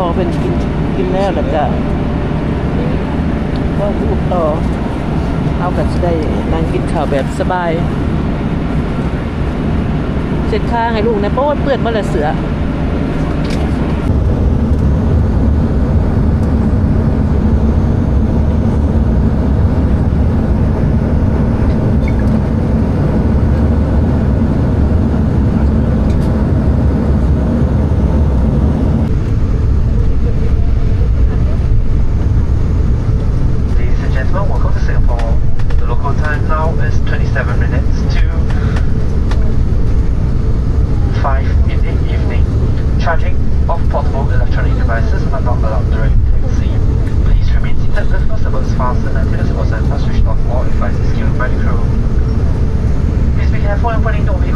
อเป็นกินแล้วแล้วก็ลูกต่อเอาก็จะได้นั่งกินข้าวแบบสบายเสร็จข้างให้ลูกนะเพราะว่าเปื้อนเมื่อไรเสือ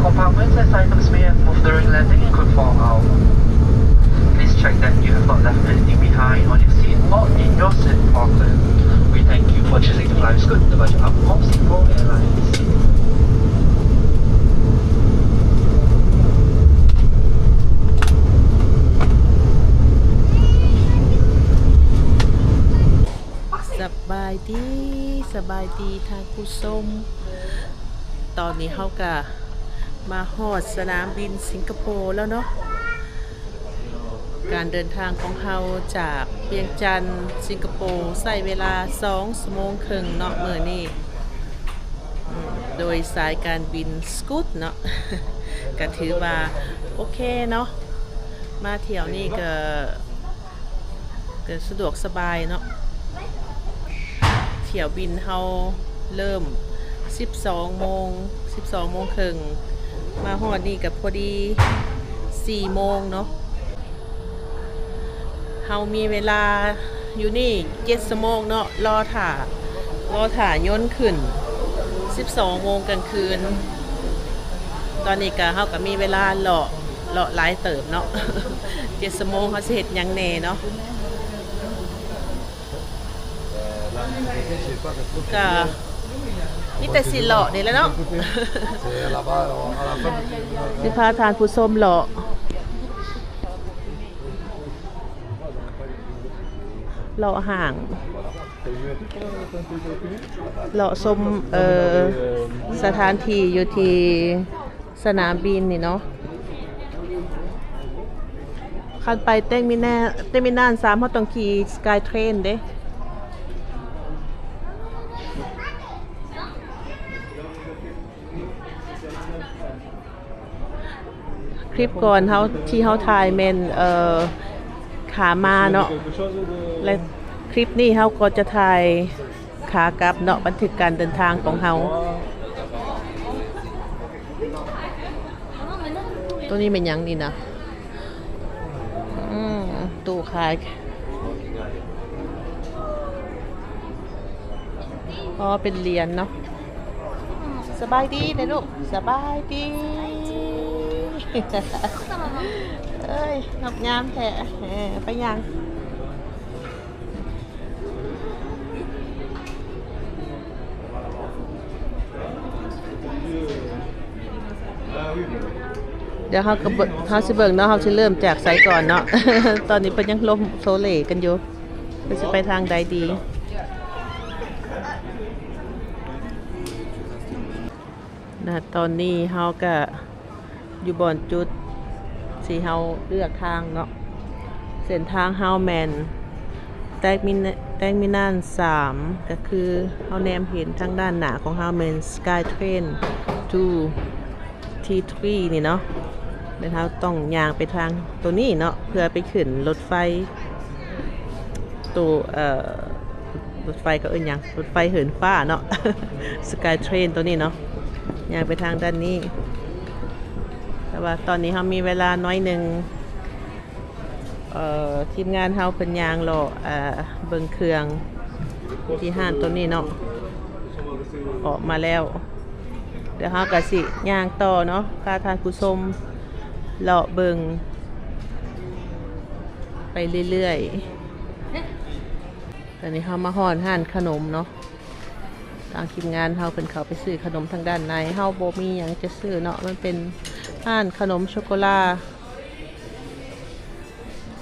Compartments as items may have moved during landing and could fall out. Please check that you have not left anything behind on your seat or in your seat pocket. We thank you for choosing to fly Scoot, the budget up of Singapore Airlines. สบายดีทางผู้ชมตอนนี้เขาก็มาฮอดสนามบินสิงคโปร์แล้วเนาะการเดินทางของเราจากเวียงจันทร์สิงคโปร์ใช้เวลา2 ชั่วโมงครึ่งเนาะมื้อนี้โดยสายการบินสกูตเนาะ ก็ถือว่าโอเคเนาะมาเที่ยวนี่ก็สะดวกสบายเนาะเที่ยวบินเราเริ่ม12 โมงครึ่งมาฮอดนี่กับพอดี4 โมงเนาะเฮามีเวลาอยู่นี่7 ชั่วโมงเนาะรอถ่าย้นขึ้น12 โมงกลางคืนตอนนี้ก็เฮาก็มีเวลาเลาะหลายเติบเนาะ 7 ชั่วโมงเฮาสิเฮ็ดหยังแน่เนาะก็นี่แต่สิเลาะนี่แหละเนาะ สิพาทานผู้ชมเลาะห่างเลาะชมสถานที่อยู่ที่สนามบินนี่เนาะคันไปเตมินาน3เฮาต้องขี่สกายเทรนเด้คลิปก่อนที่เขาถ่ายเมนขามาเนาะและคลิปนี้เขาก็จะถ่ายขากลับเนาะบันทึกการเดินทางของเขาตัวนี้เป็นยังนี่นะตู้ขายอ๋อเป็นเหรียญเนาะสบายดีนะลูกสบายดีเอ้ยงบงามแท้ไปยังเดี๋ยวเขาสิเบิ่งเนาะเขาสิเริ่มจากไสก่อนเนาะ ตอนนี้เป็นยังลมโซเล่กันอยู่จะไปทางใดดีนะตอนนี้เขาก็อยู่บนจุดที่เฮาเลือกทางเนาะเส้นทางเฮาแมนแตกมินาน3ก็คือเฮาแนมเห็นทางด้านหน้าของเฮาแมน Sky Train to T3 นี่เนาะแล้วเฮาต้องย่างไปทางตัวนี้เนาะเพื่อไปขึ้นรถไฟตัวรถไฟก็หยังรถไฟเหินฟ้าเนาะ Sky Train ตัวนี้เนาะย่างไปทางด้านนี้แต่ว่าตอนนี้เรามีเวลาน้อยหนึ่งทีมงานเราเป็นยางรอเบิ่งเครื่องที่ห้านตัวนี้เนาะออกมาแล้วเดี๋ยวเราก็สิย่างต่อเนาะพาทานผู้ชมเลาะเบิ่งไปเรื่อยๆตอนนี้เรามาห่อนห้านขนมเนาะทางทีมงานเราเป็นเขาไปซื้อขนมทางด้านในเฮาบ่มีหยังจะซื้อเนาะมันเป็นห้านขนมช็อกโกแล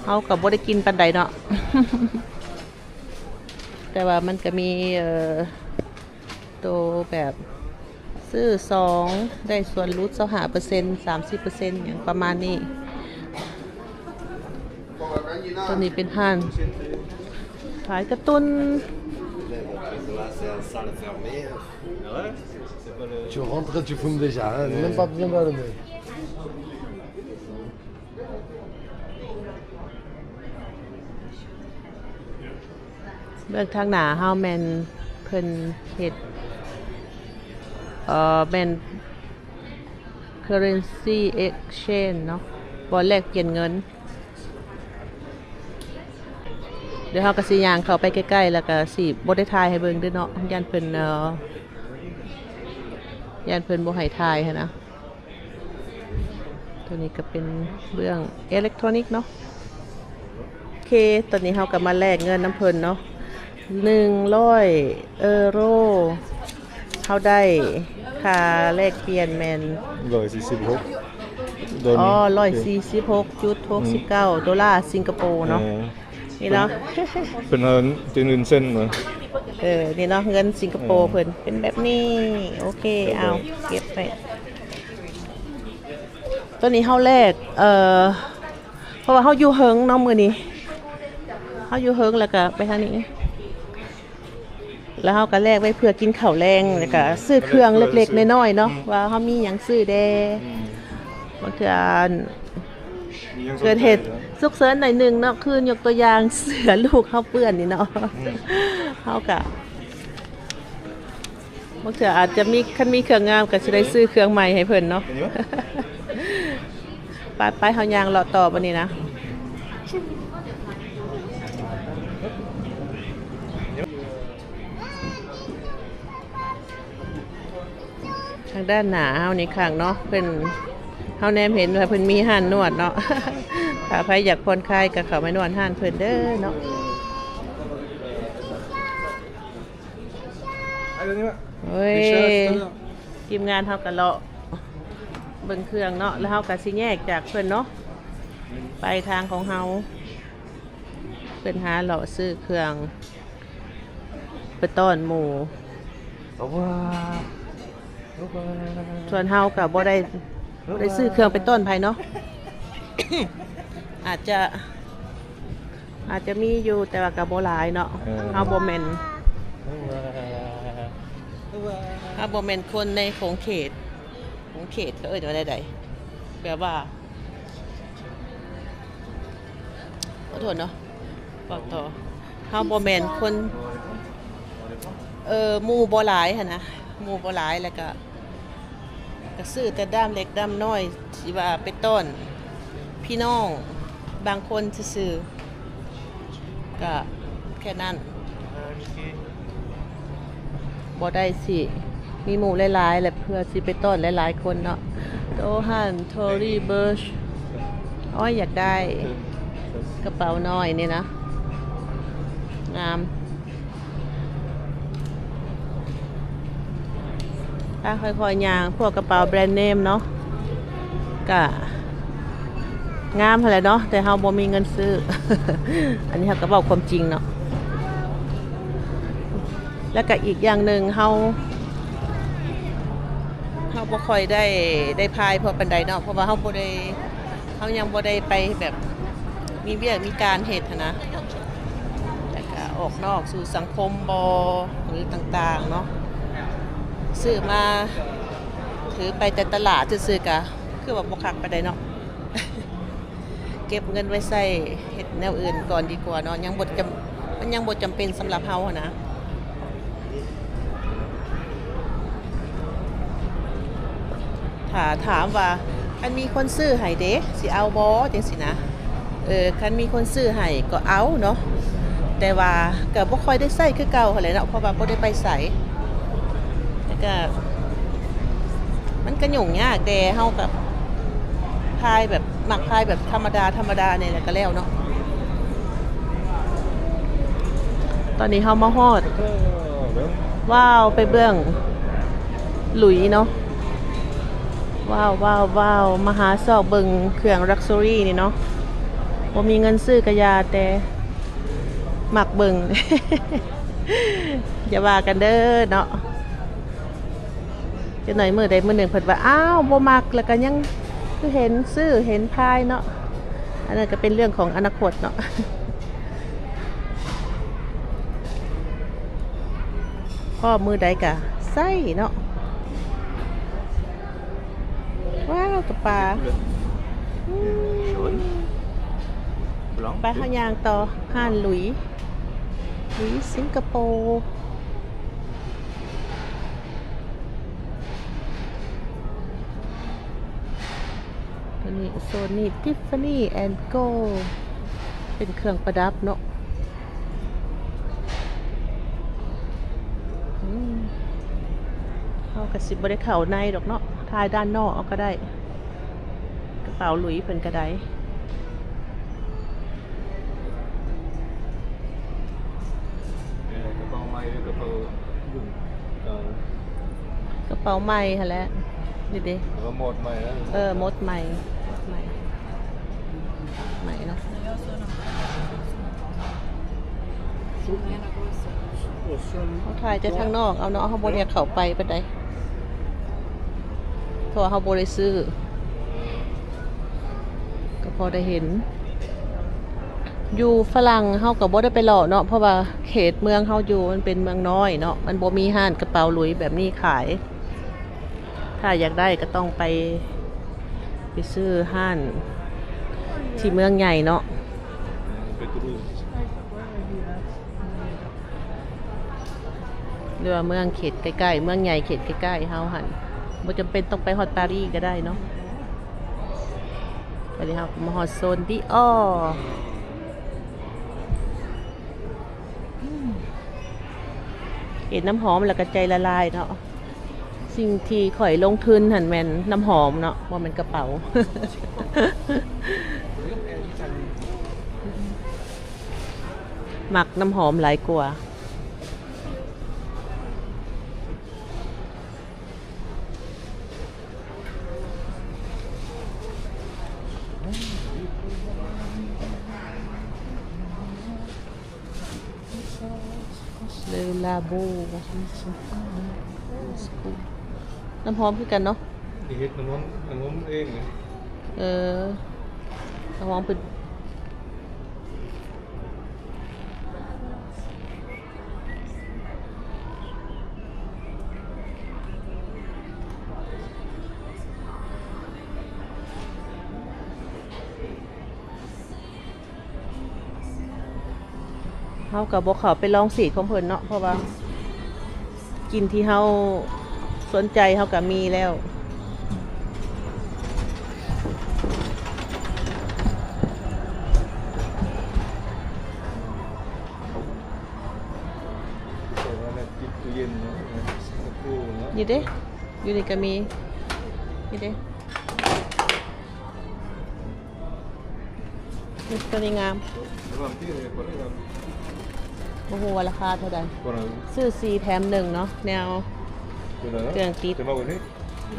ต เฮาก็บ่ได้กินปานใดเนาะ แต่ว่ามันก็มีตัวแบบซื้อ2ได้ส่วนลด25% 30%อย่างประมาณนี้ ตัวนี้เป็นห้านขายการ์ตูน Là, c'est la salle fermée. Ah ouais? C'est pas le. Tu rentres et tu fumes déjà, hein, même pas besoin d'allumer. เบื้องทางหน้าเฮาแม่นเพิ่นเฮ็ดแม่น currency exchange เนาะบ่แลกเปลี่ยนเงิน เดี๋ยวเฮาก็สิย่างเข้าไปใกล้ๆแล้วก็สิบ่ได้ถ่ายให้เบิ่งเด้อเนาะย่านเพิ่นบ่ให้ถ่ายหันนะตัวนี้ก็เป็นเรื่องอิเล็กทรอนิกส์เนาะโอเคตอนนี้เฮาก็มาแลกเงินน้ำเพิ่นเนาะ100 ยูโรเฮาได้ค่าแลกเปลี่ยนแม่น Rồi, c'est bon. อ๋อ146.69 ดอลลาร์สิงคโปร์เนาะนี่เนาะ เป็นเงินเส้นเหรอ นี่เนาะเงินสิงคโปร์เพิ่นเป็นแบบนี้โอเคเอาเก็บไปตัวนี้เฮาแลกเพราะว่าเฮาอยู่เฮิงเนาะมื้อนี้เฮาอยู่เฮิงแล้วก็ไปทางนี้แล้วเฮาก็แลกไว้เพื่อกินข้าวแรงแล้วก็ซื้อเครื่องเล็กๆน้อยๆเนาะว่าเฮามีหยังซื้อแด่บางเทื่อเกิดเหตุสุกเสริญหน่อยหนึงเนาะคือยกตัวอย่างเสื้อลูกเฮาเปื้อนนี่เนาะเฮาก็บางเทื่ออาจจะมีคันมีเครื่องงามก็สิได้ซื้อเครื่องใหม่ให้เพิ่นเนาะ ไปเฮาย่างเลาะต่อบัดนี้นะทางด้านหน้าเฮานี่ข้างเนาะเพิ่นเฮาแนมเห็นว่าเพิ่นมีห้านนวดเนาะ ถ้าใครอยากผ่อนคลายก็เข้าไปนวดห้านเพิ่นเด้อเนาะเฮ้ยทีมงานเฮาก็เลาะเบิ่งเครื่องเนาะแล้วเฮาก็สิแยกจากเพิ่นเนาะไปทางของเฮาเพิ่นหาเลาะซื้อเครื่องไปต้อนหมู่ Au revoir. ส่วนเฮาก็บ่ได้ซื้อเครื่องไปต้อนไผเนาะ อาจจะมีอยู่แต่ว่าก็บ่หลายเนาะเฮาบ่แม่นเฮาบ่แม่นคนในของเขตเขาเอิ้นว่าใดๆแบบว่าขอโทษเนาะบอกต่อเฮาบ่แม่นคนหมู่บ่หลายหั่นนะหมู่บ่หลายแล้วก็ซื้อแต่ด้ามเล็กด้ามน้อยที่ว่าไปต้นพี่น้องบางคนซื่อๆก็แค่นั้นบ่ได้สิมีหมู่หลายๆและเพื่อสิไปต้นหลายๆคนเนาะโตฮันทอรี่เบิร์ชอ้อยอยากได้กระเป๋าน้อยนี่นะงามค่อยๆย่างพวกกระเป๋าแบรนด์เนมเนาะก็งามอะไรเนาะแต่เฮาบ่มีเงินซื้อ อันนี้เฮาก็บอกความจริงเนาะแล้วก็อีกอย่างหนึ่งเฮาบ่ค่อยได้พายพอปานใดเนาะเพราะว่าเฮายังบ่ได้ไปแบบมีเวียกมีการเฮ็ดนะแล้วก็ออกนอกสู่สังคมบ่หรือต่างๆเนาะซื้อมาถือไปแต่ตลาดซื้อๆกะคือว่าบ่คักปานใดเนาะ เก็บเงินไว้ใช้เฮ็ดแนวอื่นก่อนดีกว่าเนาะมันยังบ่จำเป็นสำหรับเฮานะถ้าถามว่าคันมีคนซื้อให้เด้สิเอาบ่จังซี่นะคันมีคนซื้อให้ก็เอาเนาะแต่ว่าก็บ่ค่อยได้ใช้คือเก่าหั่นแหละเนาะเพราะว่าบ่ได้ไปไสแล้วก็มันก็ยุ่งยากแต่เฮาก็พายแบบมักพายแบบธรรมดาเนี่ยแหละก็แล้วเนาะตอนนี้เฮามาฮอดว้าวไปเบื้องหลุยเนาะว้าวมาหาซอกเบิ่งเครื่องลักชัวรี่นี่เนาะ บ่มีเงินซื้อกระยาแต่หมักเบิ่ง อย่าว่ากันเด้อเนาะจะหน่อยมื้อใดมื้อหนึ่งเพิ่นว่าอ้าวบ่มักแล้วก็ยังคือเห็นซื้อเห็นพายเนาะอันนั้นก็เป็นเรื่องของอนาคตเนาะ พ่อมือใดกะไส้เนาะว้าวกับปลา Jaune. Blanc. ไปข้าวยางต่อห้านหลุยสิงคโปร์ตัวนี้โซนนี้ทิฟฟานี่แอนด์โกเป็นเครื่องประดับเนาะเอากระสิบบได้เข่าในดอกเนาะทายด้านนอกเอาก็ได้กระเป๋าหลุยเพิ่นก็ได้ Cái bao may với cái bao dùng. กระเป๋าใหม่ค่ะแหล้วดิ Có một mày đó. มดใหม่ใหม่เนาะเขาถ่ายจะทางนอกเอาเนาะเขาบริยากเข้าไปเป็นไดเพราะว่าเขาบริซื้อก็พอได้เห็น อยู่ฝรั่งเขากับบ่ได้ไปหล่อเนาะเพราะว่าเขตเมืองเขาอยู่มันเป็นเมืองน้อยเนาะมันบ่มีห้านกระเป๋าหลุยแบบนี้ขาย ถ้าอยากได้ก็ต้องไปซื้อห้านที่เมืองใหญ่เนาะ Petrus. หรือว่าเมืองเขตใกล้ๆเมืองใหญ่เขตใกล้ๆเฮาหันบ่จำเป็นต้องไปฮอดปารีสก็ได้เนาะตอนนี้เฮามาฮอดโซนดิออเห็นน้ำหอมแล้วก็ใจละลายเนาะสิ่งที่ข่อยลงทุนหันแม่นน้ำหอมเนาะว่ามันกระเป๋า หมักน้ำหอมหลายกว่าเลลาโบน้ำหอมคือกันเนาะ Thì hết nó muốn êm này. น้ำหอมเป็นเฮากับบ่เขาไปลองสีของเพิ่นเนาะเพราะว่ากินที่เฮาสนใจเฮาก็มีแล้ว Rồi nó là chip tự nhiên nó. Singapore nó. นี่เด้อยู่นี่ก็มีนี่เด้นี่ตัวนี้งาม Nó làm tí này có đấy làm. บ่ฮู้ว่าราคาเท่าใด Còn là ซื้อ4แถม1เนาะแนว cái này. Đường tít. Cái màu cái hết.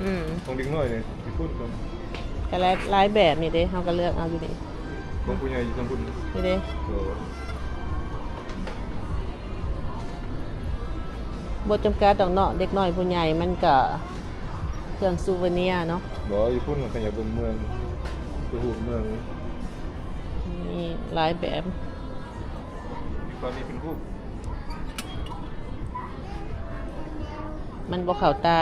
อืม Không đứng nói này. Cái phút còn. ก็หลายแบบนี่เด้เฮาก็เลือกเอาอยู่นี่ Không punya gì trong phút. นี่เด้ Rồi. บ่จำกัดดอกเนาะเด็กน้อยผู้ใหญ่มันก็เครื่องซูเวเนียร์เนาะ Đó cái phút là thành nhà vùng mường. Cái hụt mường. มีหลายแบบ Còn điเป็นphút. มันบ่เข้าตา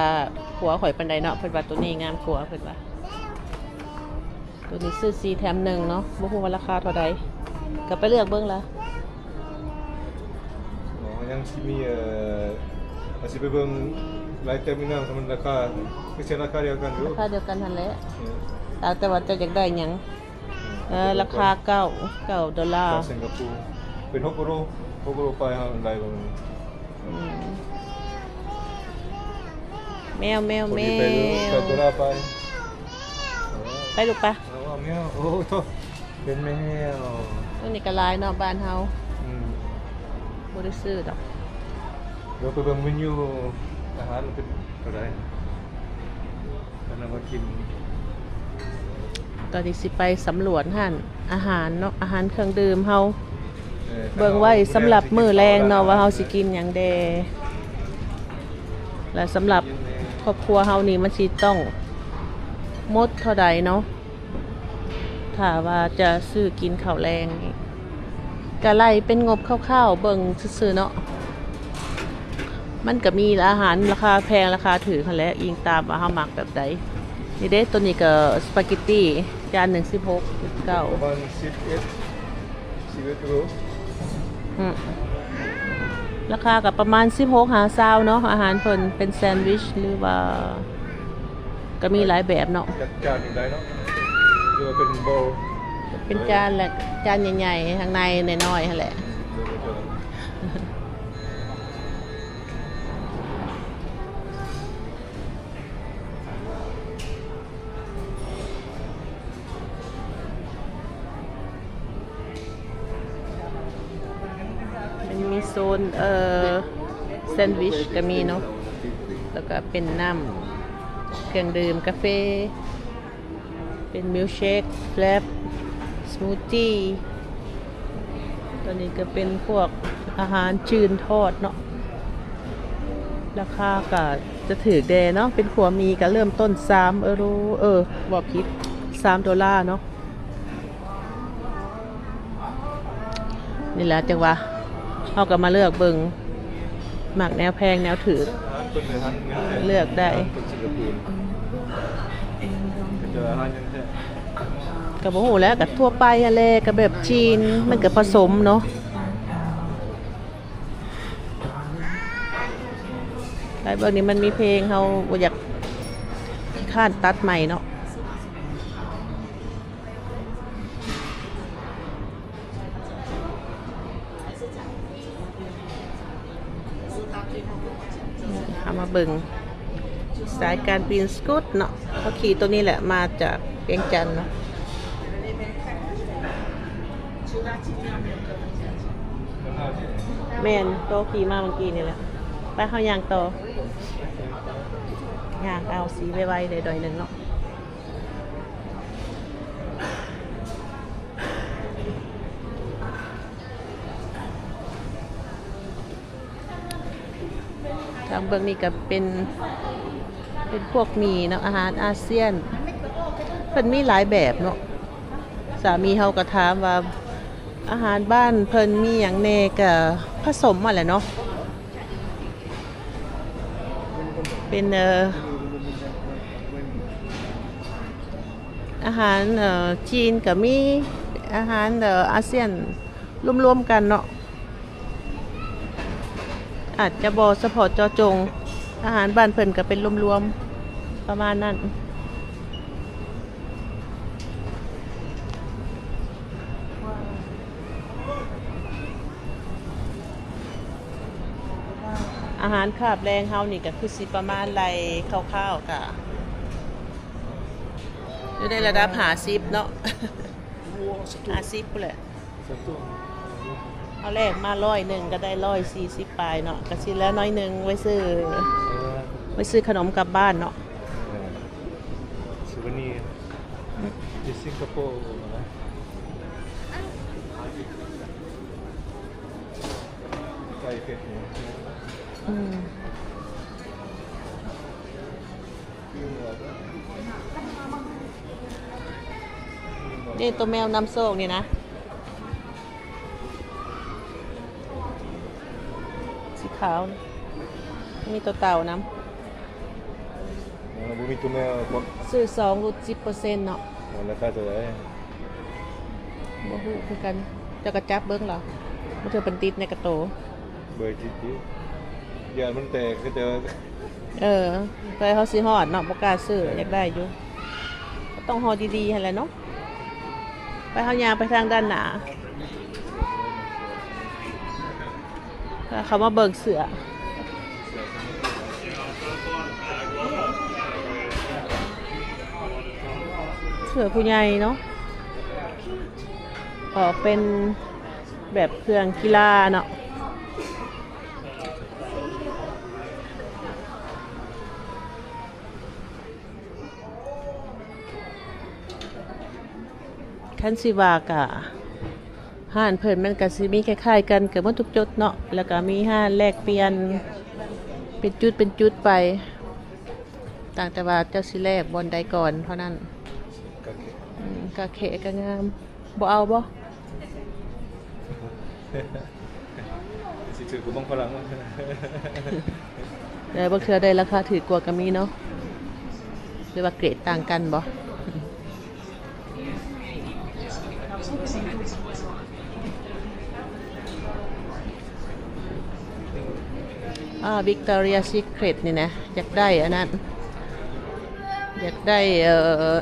ผัวข่อยปานใดเนาะเพิ่นว่าตัวนี้งามกว่าเพิ่นว่าตัวนี้ซื้อ4แถม1เนาะบ่ฮู้ว่าราคาเท่าใดก็ไปเลือกเบิ่งละ Nó yang sini masih bebeng light terminal teman raka. Kecil raka dia kan รา dulu. คาเดียวกันหั่นแหละแต่ว่าจะอยากได้หยังราคา9 ดอลลาร์ Ke Singapura. Ben Hokuro pai hang dai bang. แมว Pergi pe tora pai. ไปลูกปะ Oh meo. Oh toh. Ben meo. ตัวนี้ก็หลายเนาะบ้านเฮาบ่ได้ซื้อดอก Dah pe bang menu ahanเป็นเท่าไหร่ Karena makin ตอนนี้สิไปสำรวจหั่น อาหารเนาะอาหารเครื่องดื่มเฮาเบิ่งไว้สำหรับมื้อแรงเนาะว่าเฮาสิกินหยังแดและสำหรับครอบครัวเฮานี่มันสิต้องหมดเท่าใดเนาะถ้าว่าจะซื้อกินข้าวแรงนี่ก็ไล่เป็นงบคร่าวๆเบิ่งซื่อๆเนาะมันก็มีอาหารราคาแพงราคาถือคั่นแหละอิงตามว่าเฮามักแบบใดนี่เด้ตัวนี้ก็สปาเกตตี้จานหนึ่ง16.9 ประมาณ11 euro ราคากับประมาณ16 หาซาวเนาะอาหารเพิ่นเป็นแซนด์วิชหรือว่าก็มีหลายแบบเนาะ จัดจานอยู่ได้เนาะหรือว่าเป็นโบว์ เป็นจานแหละจานใหญ่ๆข้างในน้อยๆนั่นแหละมันมีโซนแซนด์วิชก็มีเนาะแล้วก็เป็นน้ำเครื่องดื่มกาแฟเป็นมิลค์เชคแฟลปสมูทตี้ตัวนี้ก็เป็นพวกอาหารจืนทอดเนาะราคาก็จะถือแดเนาะเป็นขัวมีก็เริ่มต้น3 ยูโรบอกผิด$3เนาะนี่แหละจังว่าเขาก็มาเลือกเบิ่งหมักแนวแพงแนวถือเลือกได้กับโอ้โหแล้วกับทั่วไปอะไรกับแบบจีนมันกับผสมเนาะไลฟ์เบอร์นี้มันมีเพลงเขาอยากข้านตัดใหม่เนาะเอามาเบิ่งสายการบินสกูตเนาะเขาขี่ตัวนี้แหละมาจากเวียงจันทน์เนาะแมนโตขี่มาเมื่อกี้นี่แหละไปเข้ายางโตยางเอาสีไวๆเลยดอยหนึ่งเนาะทางเบื้องนี้ก็เป็นพวกมีเนาะอาหารอาเซียนเพิ่นมีหลายแบบเนาะสามีเฮาก็ถามว่าอาหารบ้านเพิ่นมีหยังแน่ก็ผสมมาแหละเนาะเป็นอาหารจีนก็มีอาหารอาเซียนรวมๆกันเนาะอาจจะบ่เฉพาะเจาะจงอาหารบ้านเพิ่นก็เป็นรวมๆประมาณนั้นอาหารคาบแรงเฮานี่ก็คือสิประมาณไรคร่าวๆค่ะอยู่ในระดับ50เนาะ50พุ่นแหละเอาแรกมา100ก็ได้140ปลายเนาะก็สิแล้วน้อยหนึงไว้ซื้อขนมกลับบ้านเนาะซูเวเนียร์ที่สิงคโปร์นะไก่เป็ดเนี่ยนี่ตัวแมวน้ำโซกนี่นะสีขาวมีตัวเต่าน้ำบุมีตัวแมวบอก ซื้อ2 ลด 10% เนาะ ราคาเท่าไหร่บ่ฮู้คือกันเจ้ากระจับเบิ่งเหรอบ่เธอเป็นติดในกระโตเบอร์จิ๊ดยานมันแตกก็เจอไปเขาสิฮอดเนาะบ่กล้าซื้ออยากได้อยู่ก็ต้องฮอดดีๆหั่นแหละเนาะไปเฮายางไปทางด้านหน้าเขามาเบิ่งเสือผู้ใหญ่เนาะออกเป็นแบบเครื่องกีฬาเนาะ คันสิว่ากะห้านเพิ่นมันก็สิมีคล้ายๆกันกับหมดทุกจุดเนาะแล้วก็มีห้านแลกเปลี่ยนเป็นจุดไปต่างแต่ว่าเจ้าสิแลกบอนใดก่อนเท่านั้น กะเกะ กะเขกะงามบ่เอาบ่ สิถือกูบ้องฝรั่งมั้ง แต่บางเทื่อได้ราคาถือกว่าก็มีเนาะหรือว่าเกรดต่างกันบ่Victoria Secret นี่นะอยากได้อันนั้นอยากได้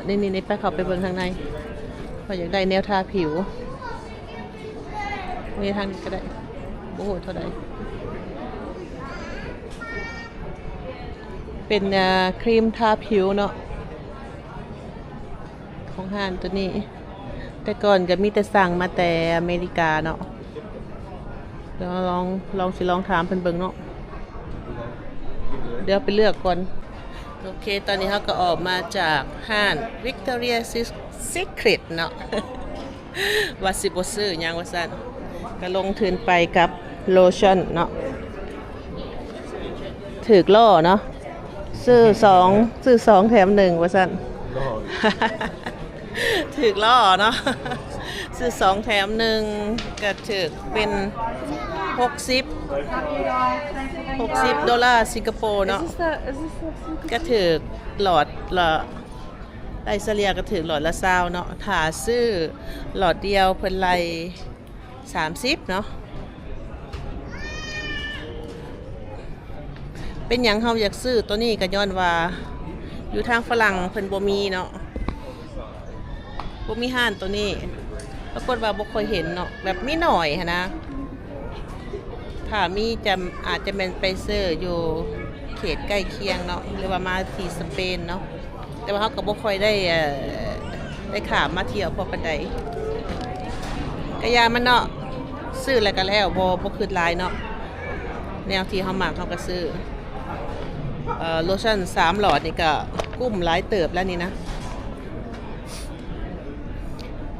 นี่ไปเข้าไปเบิ่งทางในเพราะอยากได้แนวทาผิวมีทางนี้ก็ได้โอ้โหเท่าไหร่เป็นครีมทาผิวเนาะของห้างตัวนี้แต่ก่อนก็มีแต่สั่งมาแต่อเมริกาเนาะเดี๋ยวลองถามเพิ่นเบิ่งเนาะเดี๋ยวไปเลือกก่อนโอเคตอนนี้เขาก็ออกมาจากห้าง Victoria Secret เนาะ ว่าสิบ่ซื้อหยังว่าซั่นก็ลงทุนไปกับโลชั่นเนาะถึกล่อเนาะซื้อ2แถม1ว่าซั่น ล่อ ถึกล่อเนาะ ซื้อ2แถม1ก็ถึกเป็น60 ดอลลาร์สิงคโปร์เนาะก็ถึกหลอดละไอซ์เลียก็ถึกหลอดละ20เนาะถ้าซื้อหลอดเดียวเพิ่นไล่30เนาะเป็นหยังเฮาอยากซื้อตัวนี้ก็ย้อนว่าอยู่ทางฝรั่งเพิ่นบ่มีเนาะบ่มีห้านตัวนี้ปรากฏว่าบ่ค่อยเห็นเนาะแบบมีหน่อยหันนะถ้ามีอาจจะเป็นไปซื้ออยู่เขตใกล้เคียงเนาะหรือว่ามาที่สเปนเนาะแต่ว่าเฮาก็บ่ค่อยได้ข้ามมาเที่ยวพอปานใดกะยามันเนาะซื้อแล้วก็แล้วบ่คืนหลายเนาะแนวที่เฮามักเฮาก็ซื้อโลชั่น3หลอดนี่ก็กุ้มหลายเติบแล้วนี่นะ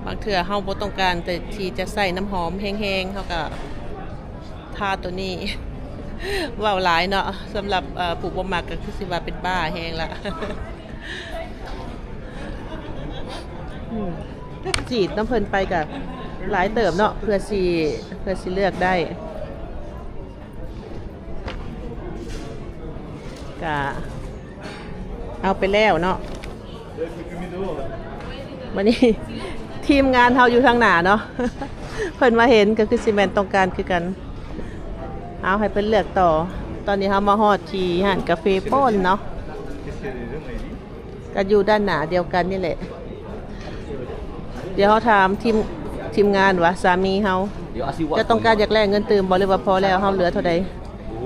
บางเทื่อเฮาบ่ต้องการแต่ที่จะใส่น้ำหอมแห้งๆเฮาก็ทาตัวนี้ ว้าวหลายเนาะสำหรับผู้บ่มักก็คือสิว่าเป็นบ้าแห้งละ จีดน้ำเพิ่นไปกับหลายเติบเนาะเพื่อสิเลือกได้กะเอาไปแล้วเนาะวันนี้ ทีมงานเฮาอยู่ทางหน้าเนาะ เพิ่นมาเห็นก็คือซีเมนต์ต้องการคือกันเอาให้เพิ่นเลือกต่อตอนนี้เฮามาฮอดที่ร้านกาแฟโป้นเนาะก็อยู่ด้านหน้าเดียวกันนี่แหละเดี๋ยวเฮาถามทีมงานว่าสามีเฮาจะต้องการอยากแลกเงินเติมบ่หรือว่าพอแล้วเฮาเหลือเท่าใด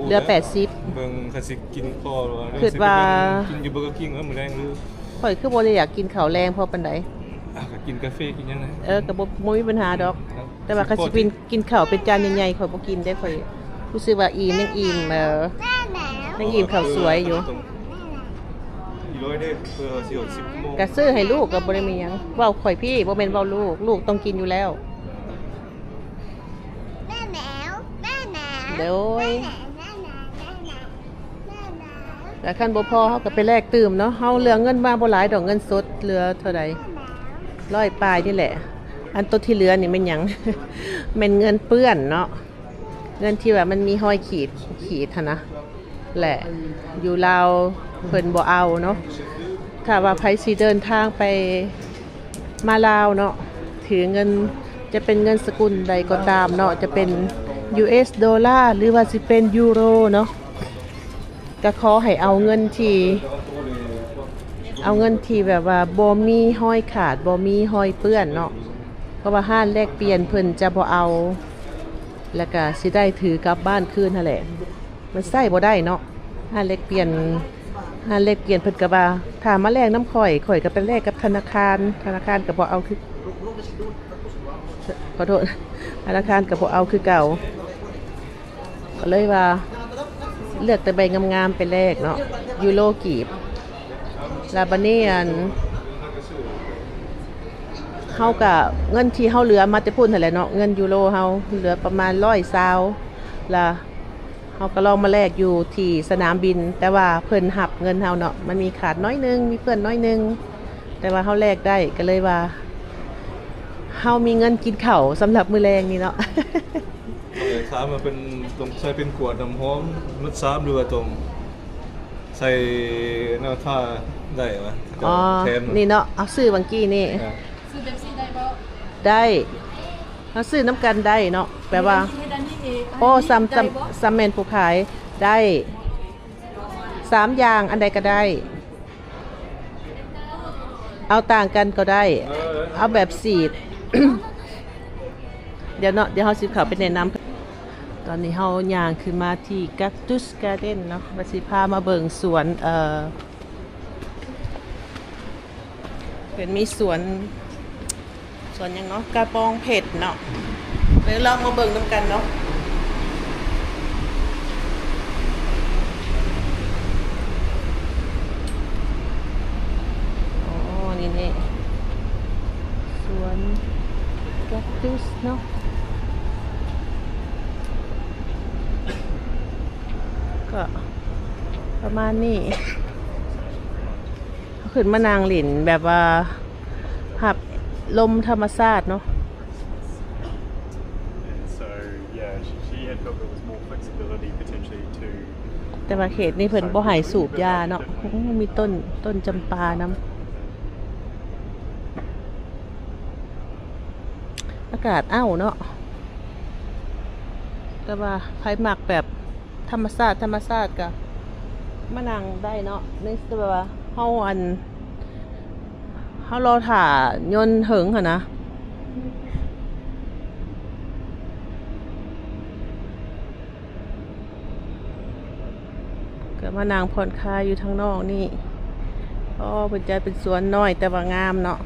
เหลือ80เบิ่งคันสิกินพอหรือว่า คิดว่า กินอยู่เบอร์เกอร์คิงมื้อแรงหรือ ข่อยคือบ่ได้อยากกินข้าวแรงพอปานใด ก็กินกาแฟกินหยังไง ก็บ่มีปัญหาดอก แต่ว่าคันสิกินข้าวเป็นจานใหญ่ๆข่อยบ่กินได้ข่อยรู้สึกว่าอิ่มยังอิ่มยังอิ่มข้าวสวยอยู่ อีร้อยได้เพื่อสิอด10โมง ก็ซื้อให้ลูกก็บ่ได้มีหยังเว้าข่อยพี่บ่แม่นเว้าลูกต้องกินอยู่แล้วเดี๋ยวแต่คันบ่พอเฮาก็ไปแลกตื่มเนาะเฮาเหลือเงินมาบ่หลายดอกเงินสดเหลือเท่าใด100ปลายนี่แหละอันตัวที่เหลือนี่แม่นหยัง แม่นเงินเปื้อนเนาะเงินที่ว่ามันมีห้อยขีดหั่นนะแหละอยู่ลาวเพิ่นบ่เอาเนาะถ้าว่าไผสิเดินทางไปมาลาวเนาะถือเงินจะเป็นเงินสกุลใดก็ตามเนาะจะเป็น US ดอลลาร์หรือว่าสิเป็นยูโรเนาะก็ขอให้เอาเงินที่แบบว่าบ่มีห้อยขาดบ่มีห้อยเปื้อนเนาะเพราะว่าห้านแลกเปลี่ยนเพิ่นจะบ่เอาแล้วก็สิได้ถือกลับบ้านคืนนั่นแหละมันใช้บ่ได้เนาะห้านแลกเปลี่ยนเพิ่นก็ว่าถ้ามาแลกน้ำข่อยก็ไปแลกกับธนาคารก็บ่เอาคือขอโทษธนาคารก็บ่เอาคือเก่าก็เลยว่าเลือกแต่ใบงามๆไปแลกเนาะยูโรกีบลาบาเนียน เฮาก็เงินที่เฮาเหลือมาแต่พุ่นนั่นแหละเนาะเงินยูโรเฮาเหลือประมาณ120ละเฮาก็ลองมาแลกอยู่ที่สนามบินแต่ว่าเพิ่นหับเงินเฮาเนาะมันมีขาดน้อยนึงมีเพิ่นน้อยนึงแต่ว่าเฮาแลกได้ก็เลยว่าเฮามีเงินกินข้าวสำหรับมื้อแรงนี่เนาะ ถามมาเป็นตรงใช้เป็นขวดน้ำหอมรส3หรือว่าตรงใส่น้ำท่าได้ไหม อ๋อ แทน นี่เนาะเอาซื้อบางกี้นี่ ซื้อเบปซี่ได้บ่ ได้เอาซื้อน้ำกันได้เนาะแปลว่า ให้ดันนี่เอง โอ้ซัม ได้บ่ ซัมแมนผู้ขายได้3อย่างอันใดก็ได้ เอาต่างกันก็ได้ เอาแบบสีด เดี๋ยวเนาะเดี๋ยวเฮาสิเข้าไปแนะนำตอนนี้เฮาย่างคือมาที่ Cactus Garden เนาะว่าสิพามาเบิ่งสวนเป็นมีสวนหยังเนาะกระปองเผ็ดเนาะเดี๋ยวเรามาเบิ่งนำกันเนาะอ๋อนี่สวนแคคตัสเนาะก็ประมาณนี้ขึ้นมานางหลินแบบว่าหับลมธรรมชาติเนาะ So yeah, she had felt there was more flexibility potentially to แต่ว่าเขตนี้เพิ่นบ่ให้สูบยาเนาะมีต้นจำปาน้ำอากาศอ้าวเนาะแต่ว่าไผมักแบบธรรมชาติก็มานั่งได้เนาะในคือแบบว่าเฮารอถ่ายนต์เหิงหั่นนะก็มานั่งผ่อนคลายอยู่ทางนอกนี่อ๋อเพิ่นจะเป็นสวนน้อยแต่ว่างามเนาะ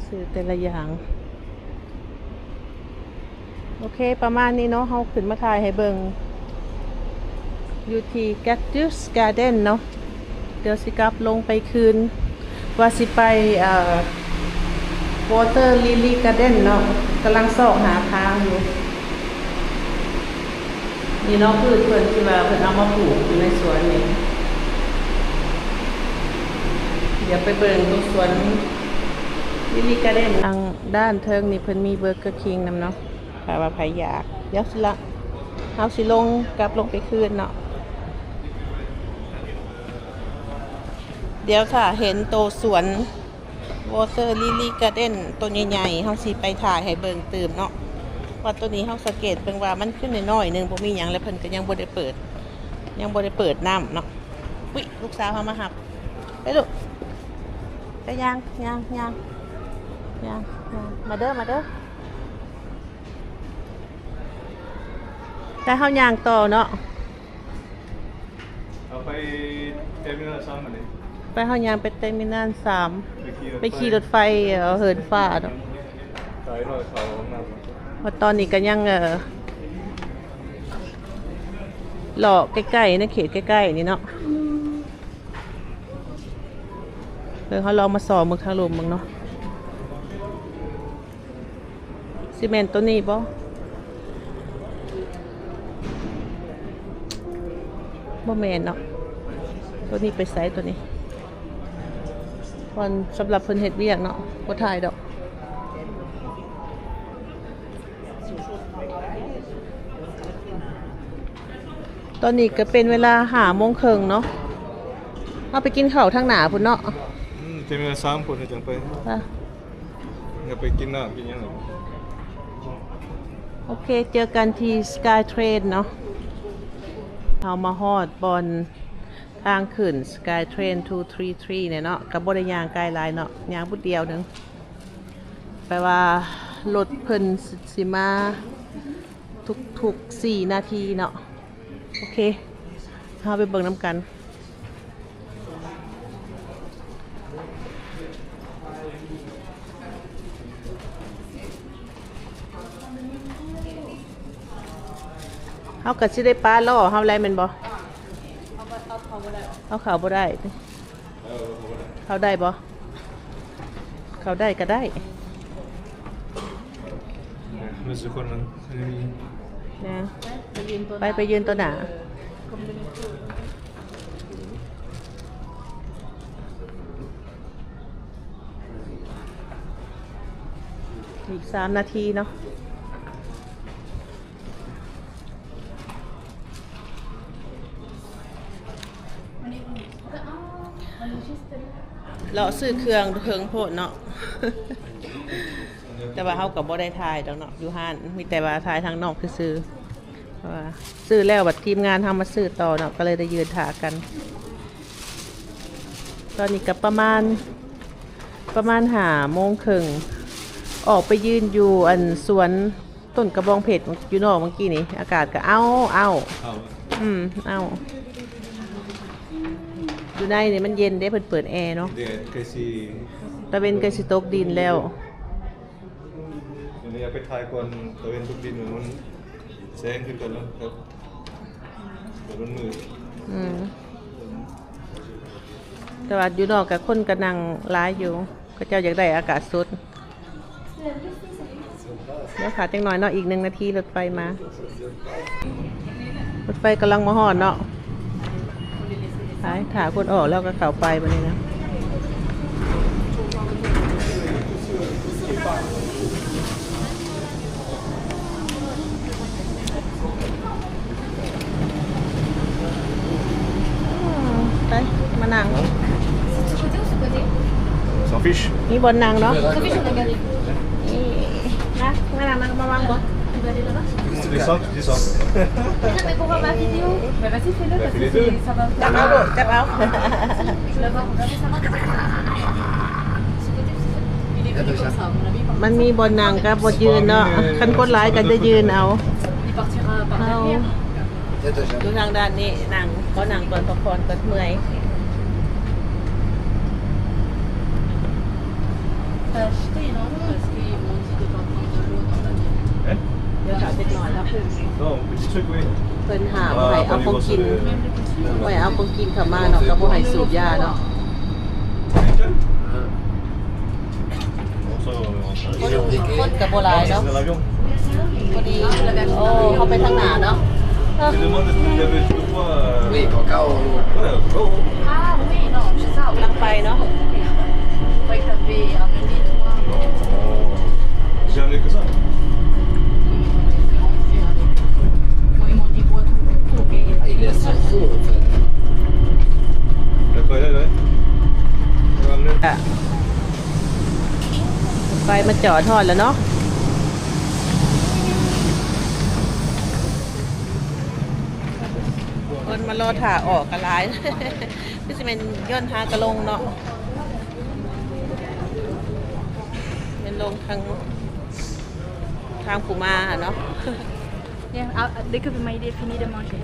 ซื้อแต่ละอย่างโอเคประมาณนี้เนาะเฮาขึ้นมาถ่ายให้เบิ่งอยู่ที่ Cactus Garden เนาะเดี๋ยวสิกลับลงไปคืนว่าสิไปWater Lily Garden เนาะกำลังซอกหาทางอยู่นี่เนาะพืชเพิ่นที่ว่าเพิ่นเอามาปลูกอยู่ในสวนนี่เดี๋ยวไปเบิ่งตรงสวนลิลี่การ์เด้นทางด้านเทิงนี่เพิ่นมีเบอร์เกอร์คิงนำเนาะถ้าว่าใครอยากเดี๋ยวสิละเฮาสิลงกลับลงไปคืนเนาะเดี๋ยวค่ะเห็นโตสวน Water Lily Garden ตัวใหญ่ๆเฮาสิไปถ่ายให้เบิ่งตื่มเนาะว่าตัวนี้เฮาสังเกตเบิ่งว่ามันขึ้นน้อยๆนึงบ่มีหยังแล้วเพิ่นก็ยังบ่ได้เปิดน้ำเนาะอุ๊ยลูกสาวเฮามาหับไปลูกไปย่างมาเด้อแต่เฮาย่างต่อเนาะ เอาไปเทอร์มินอล3มาเลย ไปเฮาย่างไปเตอร์มินอล3ไปขี่รถไฟเหินฟ้าเนาะ สายรอยเขาห้องน้ำ เพราะตอนนี้ก็ยังหล่อใกล้ๆในเขตใกล้ๆนี่เนาะเดี๋ยวเขาลองมาสอบมึงทางลมมึงเนาะซีเมนต์ตัวนี้บ่แมนเนาะตัวนี้ไปไซส์ตัวนี้คนสำหรับเพิ่นเฮ็ดเวียกเนาะบ่ถ่ายดอกตอนนี้ก็เป็นเวลา5:30เนาะเอาไปกินข้าวทางหน้าพุ่นเนาะ เทอร์มินอล3คนจังไปอย่าไปกินน้ำกินหยังหรอก โอเคเจอกันที่ Sky Train เนาะเรามาฮอดบอนทางขึ้น Sky Train 233เนี่ยเนาะกับบริยางไกลหลายเนาะยางบุดเดียวหนึงแปลว่ารถเพิ่นสิมาทุก4 นาทีเนาะโอเคเราไปเบิ่งน้ำกันเฮาก็สิได้ปลาล่อเฮาไรแม่นบ่เอาเวลา เอาเขาบ่ได้เขาได้บ่เขาได้ก็ได้ ไม่ใช่คนนั้น นะไปยืนตัวหนาอีก3 นาทีเนาะเราซื้อเครื่องเพิงโพดเนาะ แต่ว่าเขากับบ่ได้ถ่ายดอกเนาะอยู่ห้านมีแต่ว่าถ่ายทางนอกคือซื้อเพราะว่าซื้อแล้วบัดทีมงานทำมาซื้อต่อเนาะก็เลยได้ยืนถ่ากัน ตอนนี้ก็ประมาณ5 โมงครึ่งออกไปยืนอยู่อันสวนต้นกระบองเพชรอยู่นอกเมื่อกี้นี่อากาศก็เอาอยู่ในนี่มันเย็นเด้เพิ่นเปิดแอร์เนาะ เดี๋ยวใกล้สิ ตะเวนก็สิตกดินแล้ว วันนี้อยากไปถ่ายก่อนตะเวนทุกดินมันแสงขึ้นกันแล้วครับเดี๋ยวมันมืด แต่ว่าอยู่นอกกับคนกำลังร้ายอยู่ก็เจ้าอยากได้อากาศสดเดี๋ยวขาจังหน่อยเนาะอีก1 นาทีรถไฟมารถไฟกำลังมาฮอดเนาะถ่ายคนออกแล้วก็เข้าไปบัดนี้นะไปมานั่ง S'en fiche มีบนนั่งเนาะ Ça fait je regarde. นะมานั่งมาวางบ่ Tu veux aller là-bas? Tu descends, tu descends. Non, mais pour voir ma vidéo. Bah vas-y, fais-le parce fais les que deux. ça va. จับเอาลูกจับเอา Tu vas voir, regardez, ça va. Ce côté, il est venu comme ça, à mon avis. มันมีบนนั่งกับบนยืนเนาะคันคนร้ายก็จะยืนเอา Il partira par derrière. ดูทางด้านนี้นั่งเขานั่งก่อนพักผ่อนก่อนเมื่อย T'as acheté, non? Parce qu'ils m'ont dit de pas prendre de l'eau dans la mienne. Hein เดี๋ยวถามเล็กน้อยแล้ว Non, petit truc, oui. เพิ่นหาบ่ให้เอาของกินบ่ให้เอาของกินเข้ามาเนาะก็บ่ให้สูบยาเนาะ Bon, ça, on คนกับบ่หลายเนาะ dans l'avion. พอดีโอ้เขาไปทางหน้าเนาะ Je demande est-ce que vous avez de quoi. Oui, cacao. Ouais, oh. Ah oui, non, c'est ça. ลังไปเนาะ Je croyais que t'avais amené, toi. Oh. J'ai amené que ça. Moi, ils m'ont dit, bois tout. Ok. Ah, il est assez chaud en fait. D'accord, là, là. On va amener. อ่ะไปมาจอดทอดแล้วเนาะคนมารอถ่าออกกันหลาย พี่สิเป็นย่นทางกระลงเนาะเป็นลงทางปูมาเนาะ Yeah, dès que vous m'avez fini de manger.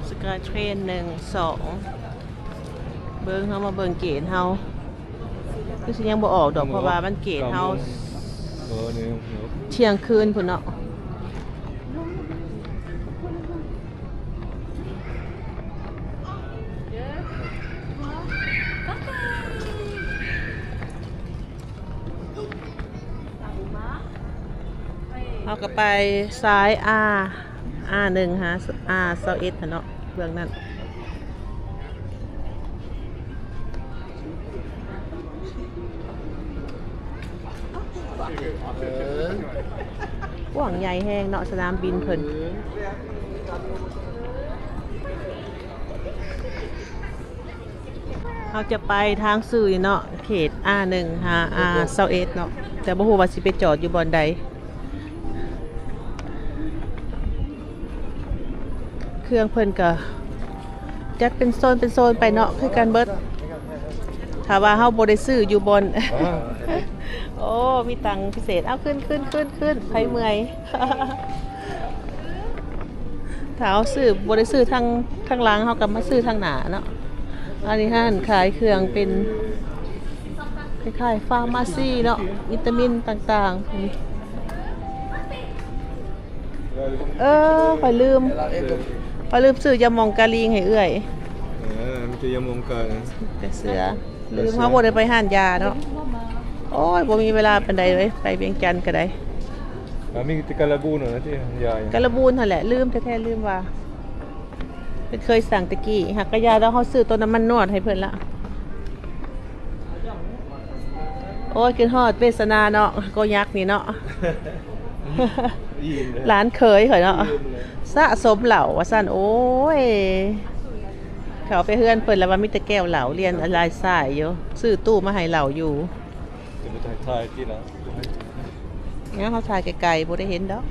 สกายเทรน1-2เบิ้งเฮามาเบิ้งเกณฑ์เฮาคือสิยังบ่ออกดอกเพราะว่ามันเกณฑ์เฮา nè, เที่ยงคืนพุ่นเนาะเฮาก็ไปซ้าย R1 หา R21เนาะเบื้องนั้นกว้างใหญ่แห้งเนาะสนามบินเพิ่นเราจะไปทางสื่อเนาะเขต R1 หา R21เนาะแต่บ่ฮู้ว่าสิไปจอดอยู่บ่อนใดเครื่องเพิ่นก็จัดเป็นโซนไปเนาะคือกันเบิดถ้าว่าเฮาบ่ได้ซื้ออยู่บน โอ้ มีตังค์พิเศษ เอาขึ้นไผเมื่อย ถ้าเอาซื้อบริซื้อทางหลังเขากลับมาซื้อทางหน้าเนาะอันนี้ห้านขายเครื่องเป็น คล้ายๆฟาร์มาซีเนาะวิตามินต่างๆข่อยลืมซื้อยาหมองกาลิงให้เอื้อย มันจะยำมงกัน แต่เสือลืมเฮาบ่ได้ไปห้านยาเนาะโอ้ยบ่มีเวลาปานใดเลยไปเวียงจันทน์ก็ได้ มีติกาลาบูนนะที่ยาย กระบูนหั่นแหละลืมแท้ๆลืมว่าเป็นเคยสั่งตะกี้หักกะยาแล้วเฮาซื้อตัวน้ำมันนวดให้เพิ่นละโอ้ยกินฮอดเวสนาเนาะก็ยักษ์นี่เนาะ ร้านเคยข่อยเนาะสะสมเหล่าว่าซั่นโอ้ยเขาไปเฮือนเพิ่นแล้วว่ามีแต่แก้วเหล่าเรียนอะไรสายอยู่ซื้อตู้มาให้เหล่าอยู่ จะไปถ่ายที่นะ งั้นเขาถ่ายไกลๆบ่ได้เห็นดอก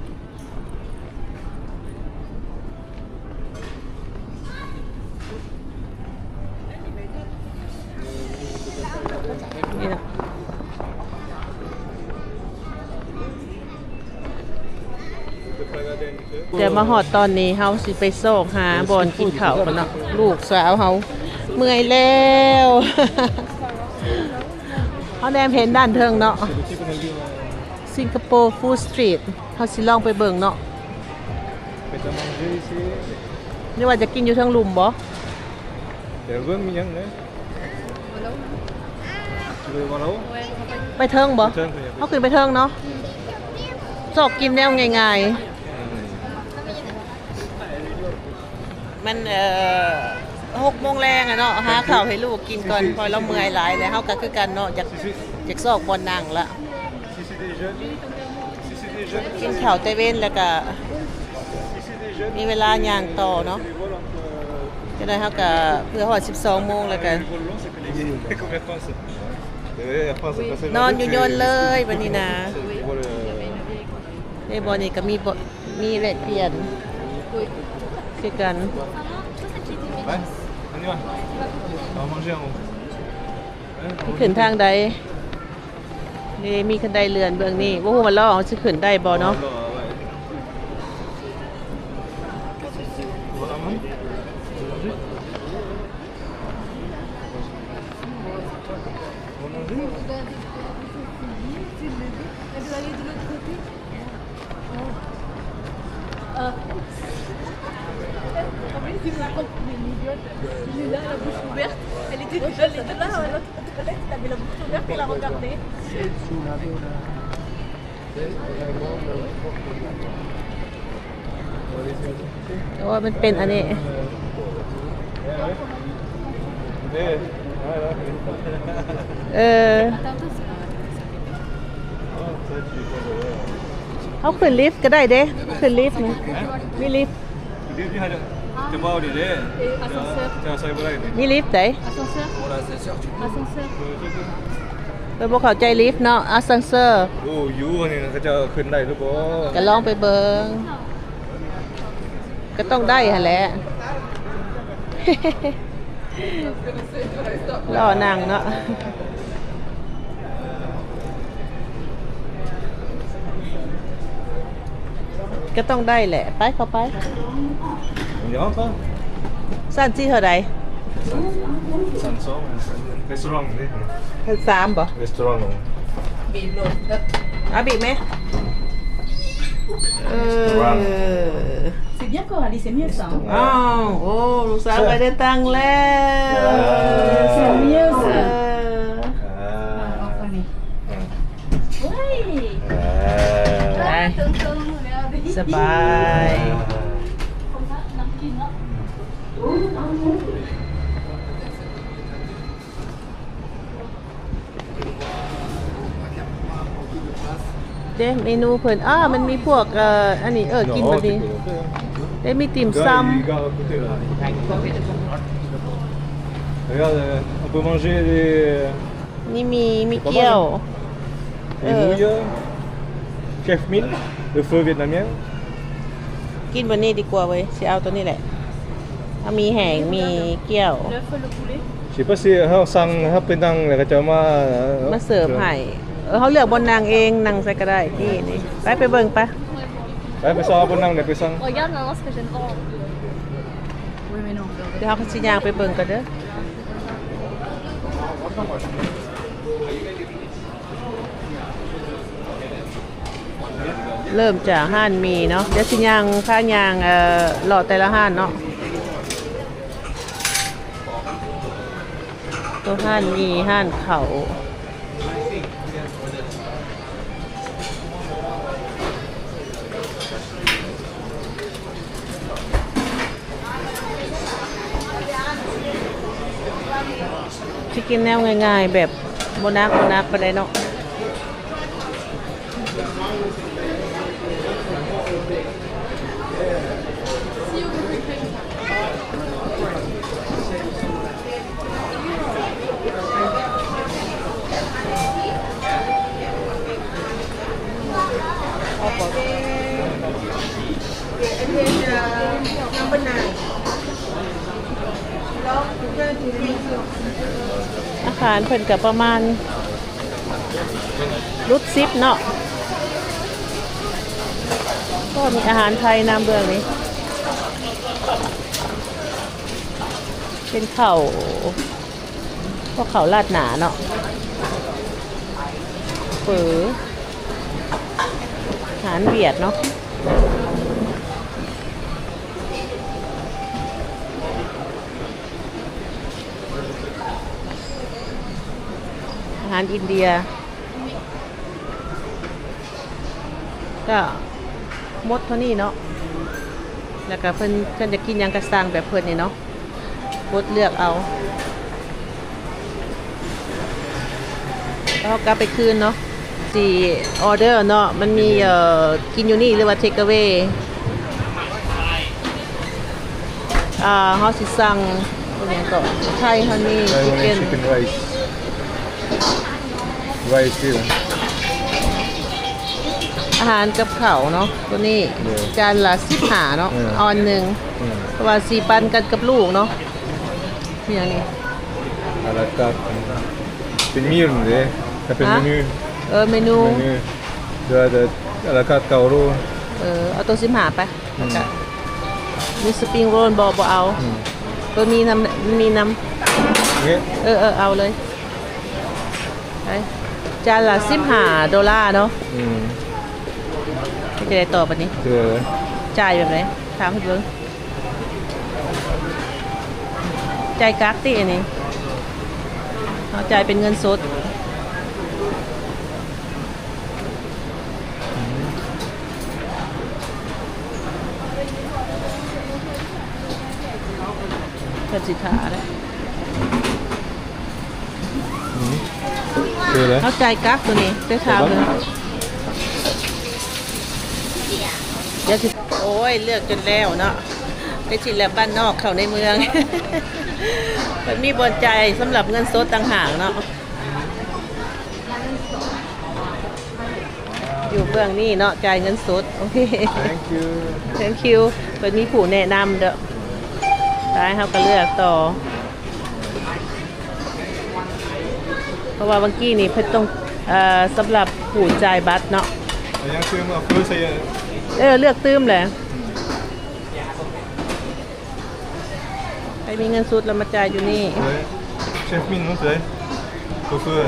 นี่เนาะเดี๋ยวมาหอดตอนนี้เฮาสิไปโซกหาบอนกินข้าวกันเนาะลูกสาวเฮาเมื่อยแล้ว เฮาแนมเห็นด้านเทิงเนาะสิงคโปร์ฟู้ดสตรีทเฮาสิลองไปเบิ่งเนาะ ไปจะมองที่สิ นี่ว่าจะกินอยู่เทิงหลุมบ่ เดี๋ยวเบิ่งมียังไงเลยมาแล้ว ไปเทิงบ่เฮาขึ้นไปเทิงเนาะซอกกินแนวง่ายๆมัน6 โมงแรงอะเนาะหาข้าวให้ลูกกินก่อนพอเราเมื่อยหลายแล้วเฮาก็คือกันเนาะอยากซอกบ่นั่งละ กินข้าวแต่เว้นแล้วก็มีเวลาย่างต่อเนาะจะได้เฮาก็เพื่อฮอด12 โมงแล้วก็นอนอยู่ยนเลยวันนี้นะในบ่อนี่ก็มีแลกเปลี่ยนคือกัน ไปอันนี้มาเอามาเชียง ที่ขึ้นทางใดนี่มีคันไดเรือนเบื้องนี้บ่ฮู้ว่าเราเอาสิขึ้นได้บ่เนาะLà, la bouche ouverte. Elle était toute seule, les deux là, l'autre toilette, elle avait la bouche ouverte, elle a regardé. โอ้มันเป็นอันนี้ เขาขึ้นลิฟต์ก็ได้เด้ขึ้นลิฟต์นะมีลิฟต์ จะเบาดิเด้จะใส่บ่ได้นี่ มีลิฟต์ไหน Ascenseur. Ascenseur. ไปบอกเข้าใจลิฟต์เนาะอัสเซนเซอร์ โอ้ยูอันนี้ก็จะขึ้นได้หรือเปล่า ก็ลองไปเบิงก็ต้องได้ฮะแหละ รอนั่งเนาะก็ต้องได้แหละไปเข้าไป เดี๋ยวก็ สั้นที่เท่าไหร่ สันสองรีสอร์ทนี่ ขั้น3บ่ รีสอร์ท เอาบีบไหมC'est bien Coralie, c'est mieux ça. อ้าวโอ้ลูกสาวไปได้ตังค์แล้ว C'est mieux เอ ça. อ Enfin, mais. Oui. ไป Tonton, regardez. สบาย Comme ça, napkin, là. เด้เมนูเพิ่นมันมีพวกอันนี้กินแบบนี้ได้มีติ่มซำ Regarde, on peut manger des นี่มีเกี๊ยว nouilles, chef min, le feu vietnamien. กินวันนี้ดีกว่าเว้ยสิเอาตัวนี้แหละเอามีแห้งมีเกี๊ยว L'œuf, le poulet. Je sais pas siเขาสั่งเขาเป็นนั่งแล้วก็จะมา มาเสิร์ฟให้เขาเลือกบนนางเองนางใส่ก็ได้นี่ไปเบิ่งไป ไปซ้อมบนนั่งเดี๋ยวไปสั่ง Regarde maintenant ce que je viens de voir. Oui, mais non, regarde. เดี๋ยวเขาสิย่างไปเบิ่งกันเด้อ เริ่มจากห้านมีเนาะเดี๋ยวสิย่างข้างย่างหลอดแต่ละห้านเนาะตัวห้านมีห้านเขาที่กินแนวง่ายๆแบบโบนักไปเลยเนาะอาหารเพิ่นกับประมาณรุดซิปเนาะก็มีอาหารไทยน้ำเบืองนี้เป็นข้าวพวกข้าวราดหนาเนาะเฝออาหารเวียดเนาะอาหารอินเดียก็มดเท่านี้เนาะแล้วก็เพิ่นจะกินหยังกระซังแบบเพิ่นนี่เนาะกดเลือกเอาแล้วก็ไปคืนเนาะสี่ออเดอร์เนาะมันมีกินอยู่นี่หรือว่าเทคเวเฮาสิสั่งเป็นหยังก็ไทยฮันนี่ I ชิค want เก้น chicken rice. Rice here. อาหารกับข้าวเนาะตัวนี้จานละ15เนาะเอาอันหนึงเพราะว่า4ปันกันกับลูกเนาะมีอย่างนี้ À la carte. C'est mieux, mais ça fait Hả? menu. เมนู Menu. À la carte Kaoro. เอาตัว15ไปแล้วก็มีสปริงโรลบ่เอาตัวมีน้ำOkay. เอาเลยไปจานละ$15เนาะจะได้ต่อปะนี้ C'est จ่ายแบบไหนถามให้เบิ่งจ่ายกักติอันนี้เอาจ่ายเป็นเงินสดเพิ่นสิขาแล้ว là. เอาจ่ายกักตัวนี้ได้ถามเลยเดี๋ยวสิโอ้ยเลือกจนแล้วเนาะได้ชินแล้วบ้านนอกเข้าในเมือง มันมีบนใจายสำหรับเงินสดต่างหากเนาะอยู่เบื้องนี้เนาะจ่ายเงินสดโอเค Thank you. thank you เปิดมีผู้แนะนำเด้อได้เขาก็เลือกต่อเพราะว่าเมื่อกี้นี่เพิ่นต้องสำหรับผู้จ่ายบัตรเนาะ Rien que moi, après ça y est. เลือกตื้มแหละใครมีเงินสดแล้วมาจ่ายอยู่นี่ Ouais. Chef Min, non, c'est. Pourquoi?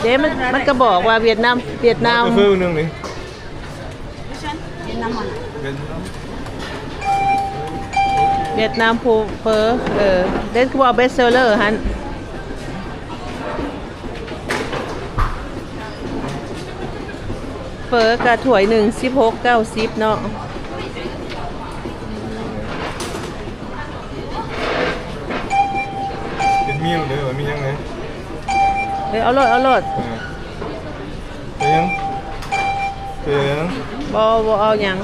เจ๊มันก็บอกว่าเวียดนาม Pourquoi ou non, mais? Vietnam mana? Vietnam. เวียดนามผู้เฟอเล่นคือว่าเบสเซลเลอร์ฮันเฟอกระถ้วยหนึ่ง16-90เนาะ Cái miêu đấy ở mi nhang này. เอาโลด Cái nhang. Cái nhang. บ่เอาหยัง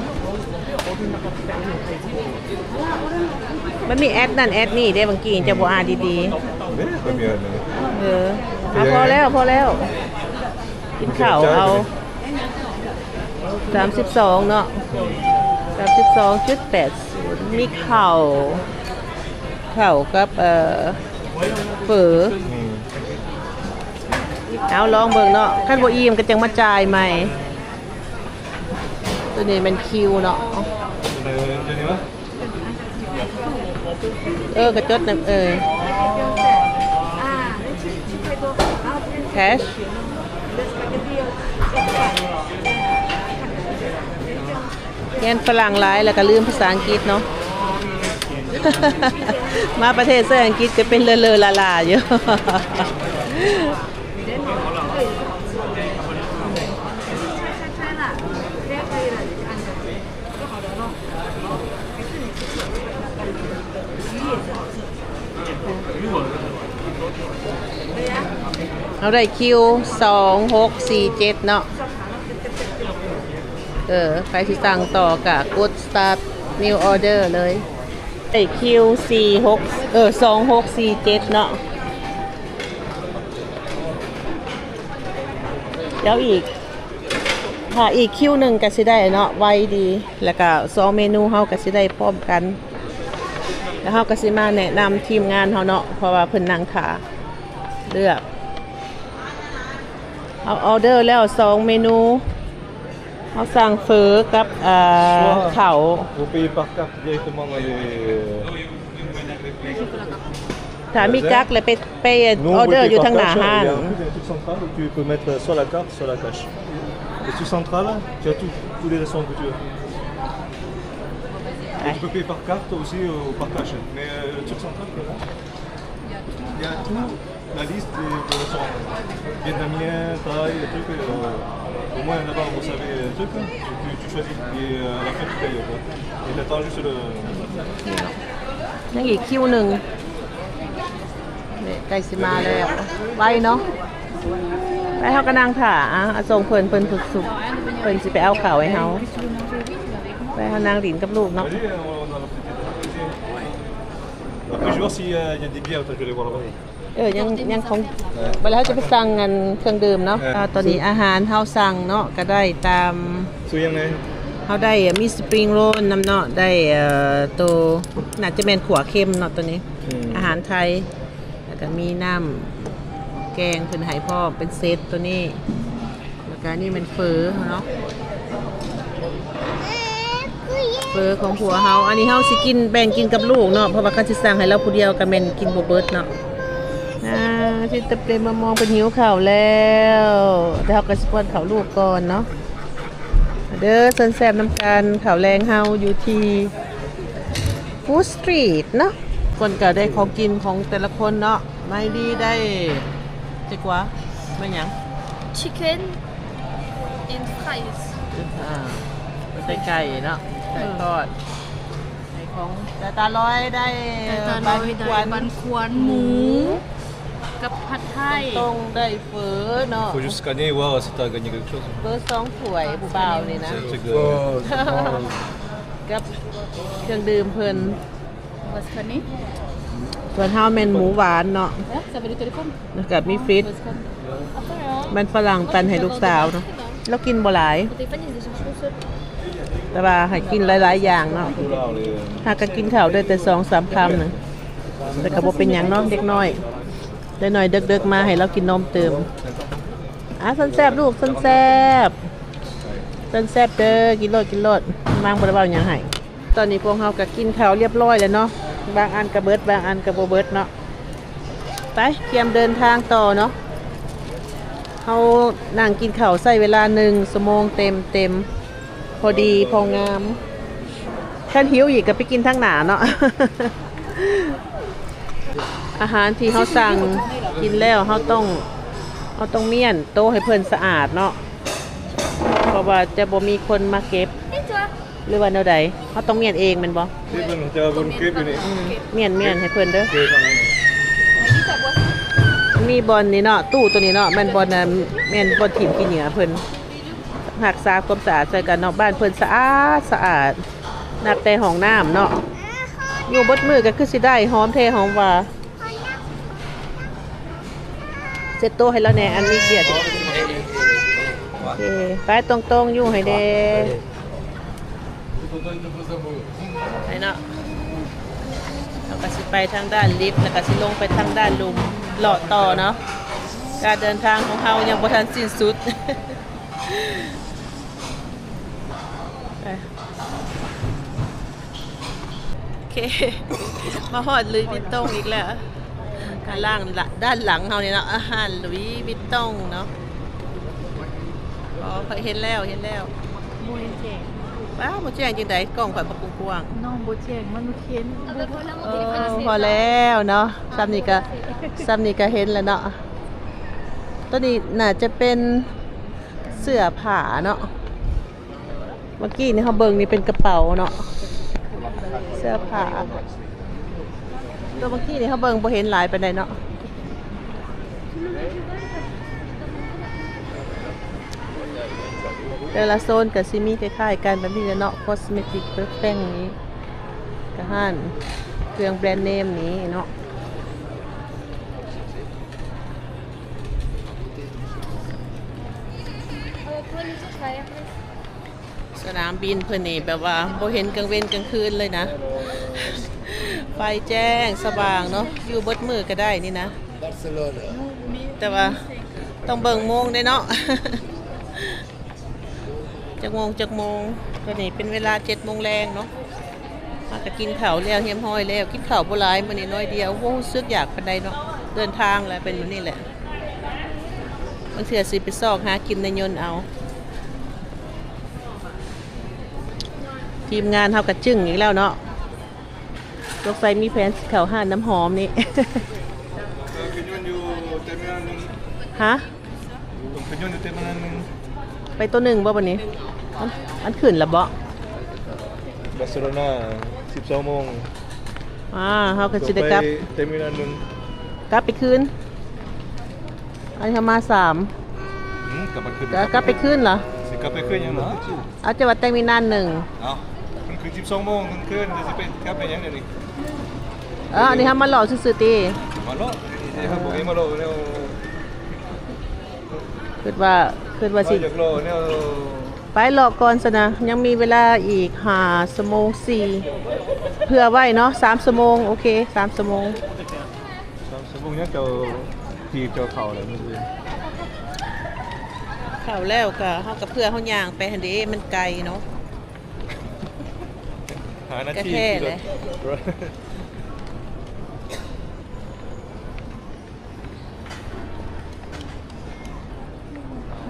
มันมีแอดนั่นแอดนี่ได้บางกีจะบ่อ่านดี Đấy, có miêu này. ๆพอแล้วกินข้าวเอา32เนาะ32.80มีข้าวกับเฝอเอาลองเบิ่งเนาะคันบ่อิ่มก็จังมาจ่ายใหม่ตัวนี้มันคิวเนาะ Cái này á. กระจดนะAh, le chip, tu fais ton cash เรียนฝรั่งหลายแล้วก็ลืมภาษาอังกฤษเนาะ มาประเทศเสื้ออังกฤษก็เป็นเลอๆลาๆอยู่ เอาได้คิว2647เนาะใครที่สั่งต่อกะกด start new order เลยไอ้คิว2647เนาะแล้วอีกถ้าอีกคิวหนึ่งก็สิได้เนาะไวดีแล้วก็2เมนูเฮาก็สิได้พร้อมกันแล้วเฮาก็สิมาแนะนำทีมงานเฮาเนาะเพราะว่าเพิ่นนั่งท่าเลือกเอาออเดอร์แล้ว2เมนูเขาสั่งเฟอกับเขา Vous payez par carte directement dans les. ถ้ามีกักเลยไปออเดอร์อยู่ทางหน้าห้าง Il y a un truc central où tu peux mettre soit la carte, soit la cash. Le truc central, tu as tous les restaurants que tu veux. Et tu peux payer par carte aussi ou par cash. Mais le truc central, il y a tout, la liste des restaurants. Vietnamien, thaï, les trucs. Au moins là-bas vous savez le truc, tu choisis et à la fin tu payes. Et tu attends juste le. ยังอีกคิวหนึ่งใกล้สิมาแล้วไวเนาะไปเขาก็นั่งถ่าส่งเพิ่นฝึกสุกเพิ่นสิไปเอาข่าวให้เฮาไปเขานั่งดินกับลูกเนาะ Vas-y, on a la petite. Après je vais voir s'il y a des bières, je vais les voir là-bas. ยังคงไปแล้วจะไปสั่งเงินเครื่องดื่มเนาะตอนนี้อาหารเฮาสั่งเนาะก็ได้ตาม Soyez né. เฮาได้มีสปริงโรลน้ำเนาะได้ตัวน่าจะเป็นขัวเค็มเนาะตัวนี้อาหารไทยแล้วก็มีน้ำแกงเพิ่นให้พร้อมเป็นเซตตัวนี้แล้วก็นี่มันเฟอเนาะเฟอของผัวเฮาอันนี้เฮาสิกินแบ่งกินกับลูกเนาะเพราะว่าเขาสิสั่งให้เราผู้เดียวก็แม่นกินบ่เบิดเนาะที่ตะเปรมามองเป็นหิวข่าวแล้วแต่เขาก็สิป้อนข่าวลูกก่อนเนาะเด้อเซินแซบน้ำกันข่าวแรงเฮาอยู่ที่ฟู้ดสตรีทเนาะคนก็ได้ของกินของแต่ละคนเนาะไม่ดีได้จักว่าไม่หยัง Chicken and fries. ได้ไก่เนาะไก่ทอดไก่ของแต่ตาลอยได้บันควนหมู กับผัดไทย ตรงได้เฟอเนาะ Faut juste scanner et voir si tu as gagné quelque chose. เฟอ2ถ้วยผู้บ่าวนี่นะ C'est un truc de. กับเครื่องดื่มเพิ่น Was kann ich? ส่วนเฮาแม่นหมูหวานเนาะ Ja, ça veut du téléphone. แล้วก็มีฟรีด Was kann ich? มันฝรั่งปันให้ลูกสาวเนาะแล้วกินบ่หลาย Le téléphone, il est déjà chaud. แต่ว่าให้กินหลายๆอย่างเนาะ Là, on les. ถ้าก็กินข้าวได้แต่2-3 คำนึงแต่ก็บ่เป็นหยังเนาะเด็กน้อยได้หน่อยเด็กๆมาให้เรากินนมเติมสันแซบลูกสันแซบเด้อกินโลดมางบ่ได้เว้าหยังให้ตอนนี้พวกเฮาก็กินข้าวเรียบร้อยแล้วเนาะบางอันก็เบิดบางอันก็บ่เบิดเนาะไปเตรียมเดินทางต่อเนาะเฮานั่งกินข้าวใช้เวลา1 ชั่วโมงเต็มพอดีพองามท่านหิวอีกก็ไปกินทางหน้าเนาะ อาหารที่เขาสั่งกินแล้วเขาต้องเมี่ยนโต๊ะให้เพิ่นสะอาดเนาะเพราะว่าจะบ่มีคนมาเก็บ Et toi? หรือว่าแนวใดเขาต้องเมี่ยนเองแม่นบ่ Tu as une crêpe, une. เมี่ยนให้เพิ่นเด้อ Ok, quand même. Dis ta boisson. มีบอลนี่เนาะตู้ตัวนี้เนาะแม่นบอลน่ะแม่นบอลถิ่มขี้เหงื่อเพิ่นรักษาความสะอาดใส่กันเนาะบ้านเพิ่นสะอาดนับแต่ห้องน้ำเนาะอยู่บดมือก็คือสิได้หอมแท้หอมว่าเสร็จโต๊ะให้แล้วแน่อันนี้เกียรติโอเคไปตรงๆอยู่ให้เด้ให้เนาะเราก็สิไปทางด้านลิฟต์แล้วก็สิลงไปทางด้านลุมเลาะต่อเนาะการเดินทางของเรายังบ่ทันสิ้นสุด โอเค มาฮอดลุยวิตตงอีกแล้ว ข้างล่างด้านหลังเฮานี่เนาะอาหารหลุยส์วิตตองเนาะอ๋อเห็นแล้วเห็นแล้ว โบเจง ว้าวบ่แจ้งจังได๋กล้องข่อยบ่กว้าง น้องโบเจงมันเข็น พอแล้วเนาะซ้ำนี่ก็เห็นแล้วเนาะตัวนี้น่าจะเป็นเสื้อผ้าเนาะเมื่อกี้นี่เขาเบิ่งนี่เป็นกระเป๋าเนาะเสื้อผ้าตัวเมื่อกี้นี่เขาเบิ่งบ่เห็นหลายปานใดเนาะแต่ละโซนก็สิมีคล้ายๆกันแบบนี้แหละเนาะคอสเมติกแป้งนี้ก็ห้านเครื่องแบรนด์เนมนี้เนาะสนามบินเพิ่นนี่แบบว่าบ่เห็นกลางเว้นกลางคืนเลยนะ ไฟแจ้งสว่างเนาะอยู่เบิดมือก็ได้นี่นะ Barcelona. แต่ว่าต้องเบิ่งโมงได้เนาะ จักโมงตัวนี้เป็นเวลา 7 โมงแรงเนาะมาก็กินข้าวแล้วเฮียมห้อยแล้วกินข้าวบ่หลายมื้อนี้น้อยเดียวโอ้รู้สึกอยากปานใดเนาะเดินทางแหละเป็นแบบนี้แหละบางเทื่อสิไปซอกหากินในยนต์เอาทีมงานเฮาก็จึ้งอีกแล้วเนาะรถไฟมีแผนสิเข้าห้านน้ำหอมนี่ Opinion du terminal ฮะ Opinion du terminal ไปตัวหนึ่งบ่วันนี้มันขึ้นละบ่ Barcelona 12 โมง เฮาก็สิได้กลับ terminal กลับไปคืนอันนี้เขามา3 กลับไปคืน กลับไปคืนเหรอ สิกลับไปคืนยังเนาะ เอาจะว่าแต่งมีนาน1 เอามันคือ12 โมงมันคืนจะสิไปกลับไปยังเดี๋ยวนี้ อันนี้เฮามาหล่อซื่อๆติ มาโลนี่ครับผมมาโลแนว คิดว่าสิ อยากโลแนว ไปหลอกก่อนซะนะยังมีเวลาอีก5 ชั่วโมง4เพื่อไว้เนาะ3 ชั่วโมงโอเค3 ชั่วโมง สมมุติยังเจ้าทีเจ้าเข่าอะไรมันคือ เข้าแล้วก็เฮากับเพื่อเฮาย่างไปหั่นเด้มันไกลเนาะ หานาที กระแทกเลย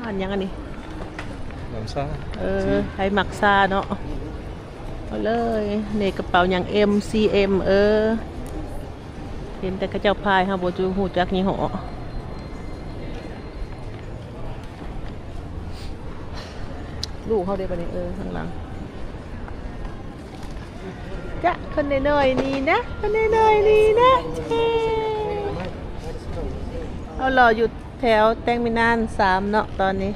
อันยังอันนี้ น้ำซ่า ไทยหมักซาเนาะเอาเลยนี่กระเป๋าอย่าง MCM เห็นแต่กระเจ้าพายฮะโบจูหูจักยี่ห้อลูกเขาได้ปะเนี่ยข้างหลังจ้ะคนน้อยๆนี่นะคนน้อยๆนี่นะเอารออยู่แถวแตงมินาน3เนาะตอนนี้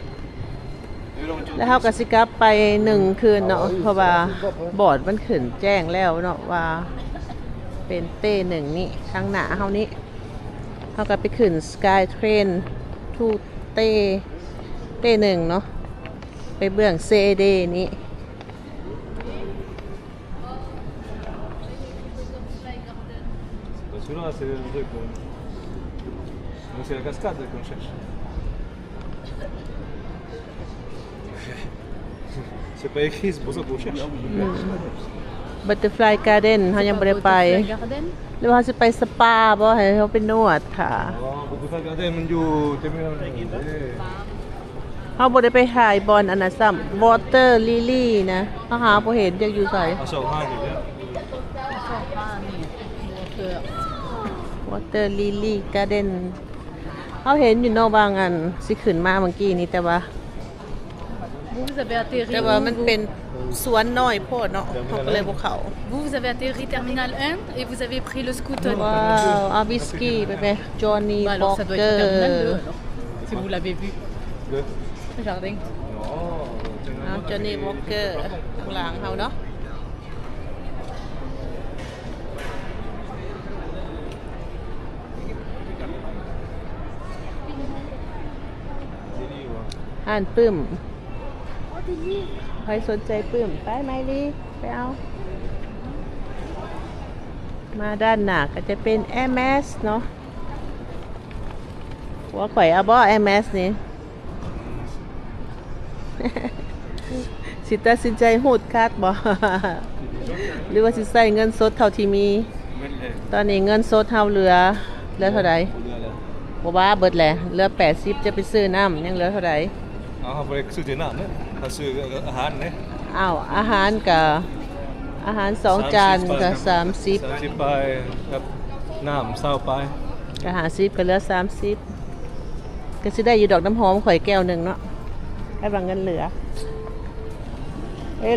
แล้วเขากสิกลับไป1 คืนเนาะเพราะว่าบอร์ดมันขึ้นแจ้งแล้วเนาะว่าเป็นเต้1นี่ข้างหน้าเขานี้เขาก็ไปขึ้น Sky Train to เต้1เนาะไปเบื้อง CAD นี้ Celui-là, c'est le truc. Donc c'est la cascade qu'on cherche. C'est pas écrit, c'est pour ça qu'on cherche. Butterfly Garden เขายังไม่ได้ไปหรือว่าจะไปสปาบ่ให้เขาไปนวดค่ะ Pour tout regarder, mon dieu, terminal. เขาบ่ได้ไปถ่ายบอลอันนั้นซ้ำ Water Lily นะเขาหาบ่เห็นจักอยู่ไส Ah, ça, ah, il est bien. Water Lily Garden เขาเห็นอยู่เนอกบางอันสิขึ้นมาเมื่อกี้นี้แต่ว่า Vous avez atterri. แต่ว่ามันเป็นสวนน้อยโพดเนาะเขาก็เลยบ่เข้า Vous avez atterri terminal 1 et vous avez pris le scooter. ว้าวเอาวิสกี้ไปไหมจอห์นนี่ Bah บ็อ alors ก ça doit เกอ être ร์ terminal 2 alors. Si vous l'avez vu. Le. Le jardin. Non, เอาจอห์นนี่บ็อกเกอร์ข้างหลังเฮาเนาะ อ่านปื้มใครสนใจปื้มไปไหมลีไปเอา มาด้านหน้าก็จะเป็น MS เนาะหัวข่อยเอาบ่ MS นี่ สิตัดสินใจหูดคัดบ่ หรือว่าสิใส่เงินสดเท่าที่มี ตอนนี้เงินสดเฮาเหลือ เหลือเท่าไหร่ เรือแล้ว บ่ว่าเบิดแหละเหลือ80จะไปซื้อน้ำยังเหลือเท่าไหร่ เขาไปซื้อเจน้ำเนี่ยเขาซื้ออาหารเนี่ย อ้าวอาหารกับอาหาร2 จานก็30 30ไปครับน้ำ20ไป ก็50ก็เหลือ30ก็สิได้อยู่ดอกน้ำหอมข่อยแก้วหนึงเนาะให้บางเงินเหลือ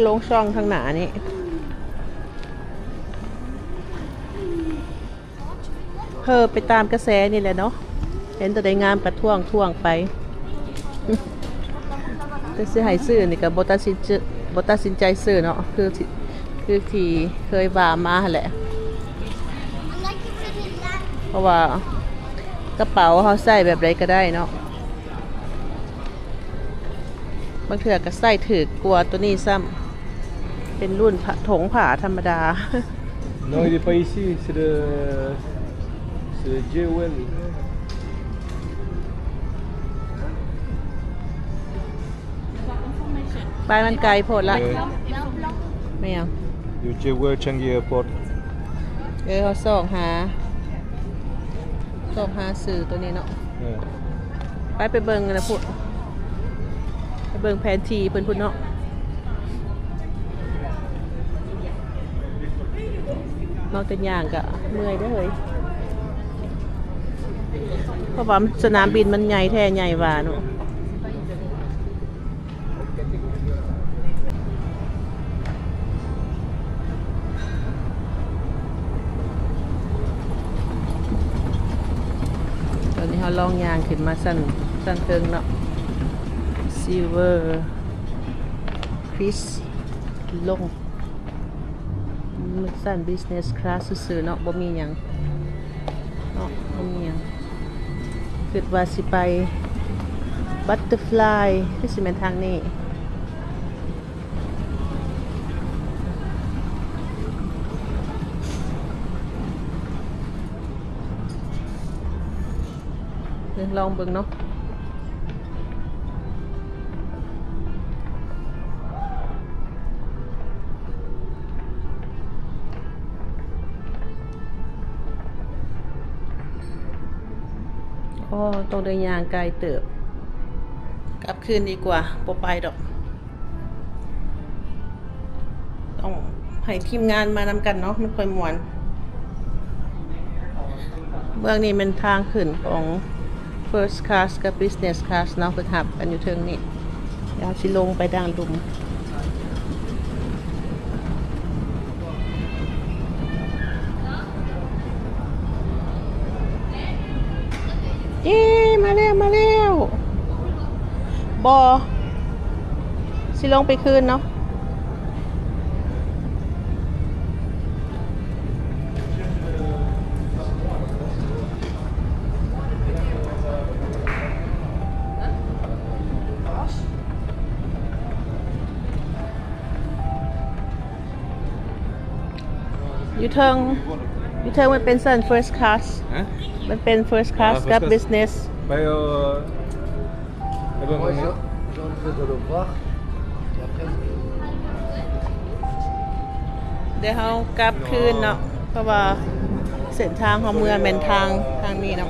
ลงช่องทางหน้านี่ไปตามกระแสนี่แหละเนาะเห็นตัวใดงามกระท่วงไป จะซื้อให้ซื้อนี่ก็บ่ตัดสินใจซื้อเนาะคือที่เคยว่ามาหั่นแหละเพราะว่ากระเป๋าเขาใส่แบบใดก็ได้เนาะบางเทื่อก็ใส่ถือกลัวตัวนี้ซ้ำเป็นรุ่นถงผ้าธรรมดา Non, il est pas ici, c'est Jewel. ไปมันไกลโพดละไม่เอา อยู่ Jewel Changi Airport. เขาส่องหาสื่อตัวนี้เนาะ ไปเบิ่งนะพูดไปเบิ่งแผนที่เพิ่นพูดเนาะนอกจากย่างก็เมื่อยเด้อเฮ้ยเพราะว่าสนามบินมันใหญ่แท้ใหญ่ว่าเนาะตอนนี้เขาลองย่างขึ้นมาสั้นเทิงเนาะ Silver Chris ลงมันสั้น Business Class ซื่อๆเนาะบ่มีหยังเนาะบ่มีหยังคิดว่าสิไป Butterfly คือสิแม่นทางนี้ลองเบิ่งเนาะต้องเดินยางไกลเติบกลับคืนดีกว่าบ่ไปดอกต้องให้ทีมงานมานำกันเนาะมันค่อยม่วนเบื้องนี้เป็นทางขึ้นของ First Class กับ Business Class เนาะเพิ่นหับกันอยู่เทิงนี้เดี๋ยวสิลงไปดังลุมมาแล้วบอสิลงไปคืนเนาะอยู่เทิงมันเป็นสัน First Class มันเป็น First Class กับ Business Bij Moi, j'ai envie de le voir. Et après, เดี๋ยวเขากลับคืนเนาะเพราะว่าเส้นทางของเมืองเป็นทางนี้เนาะ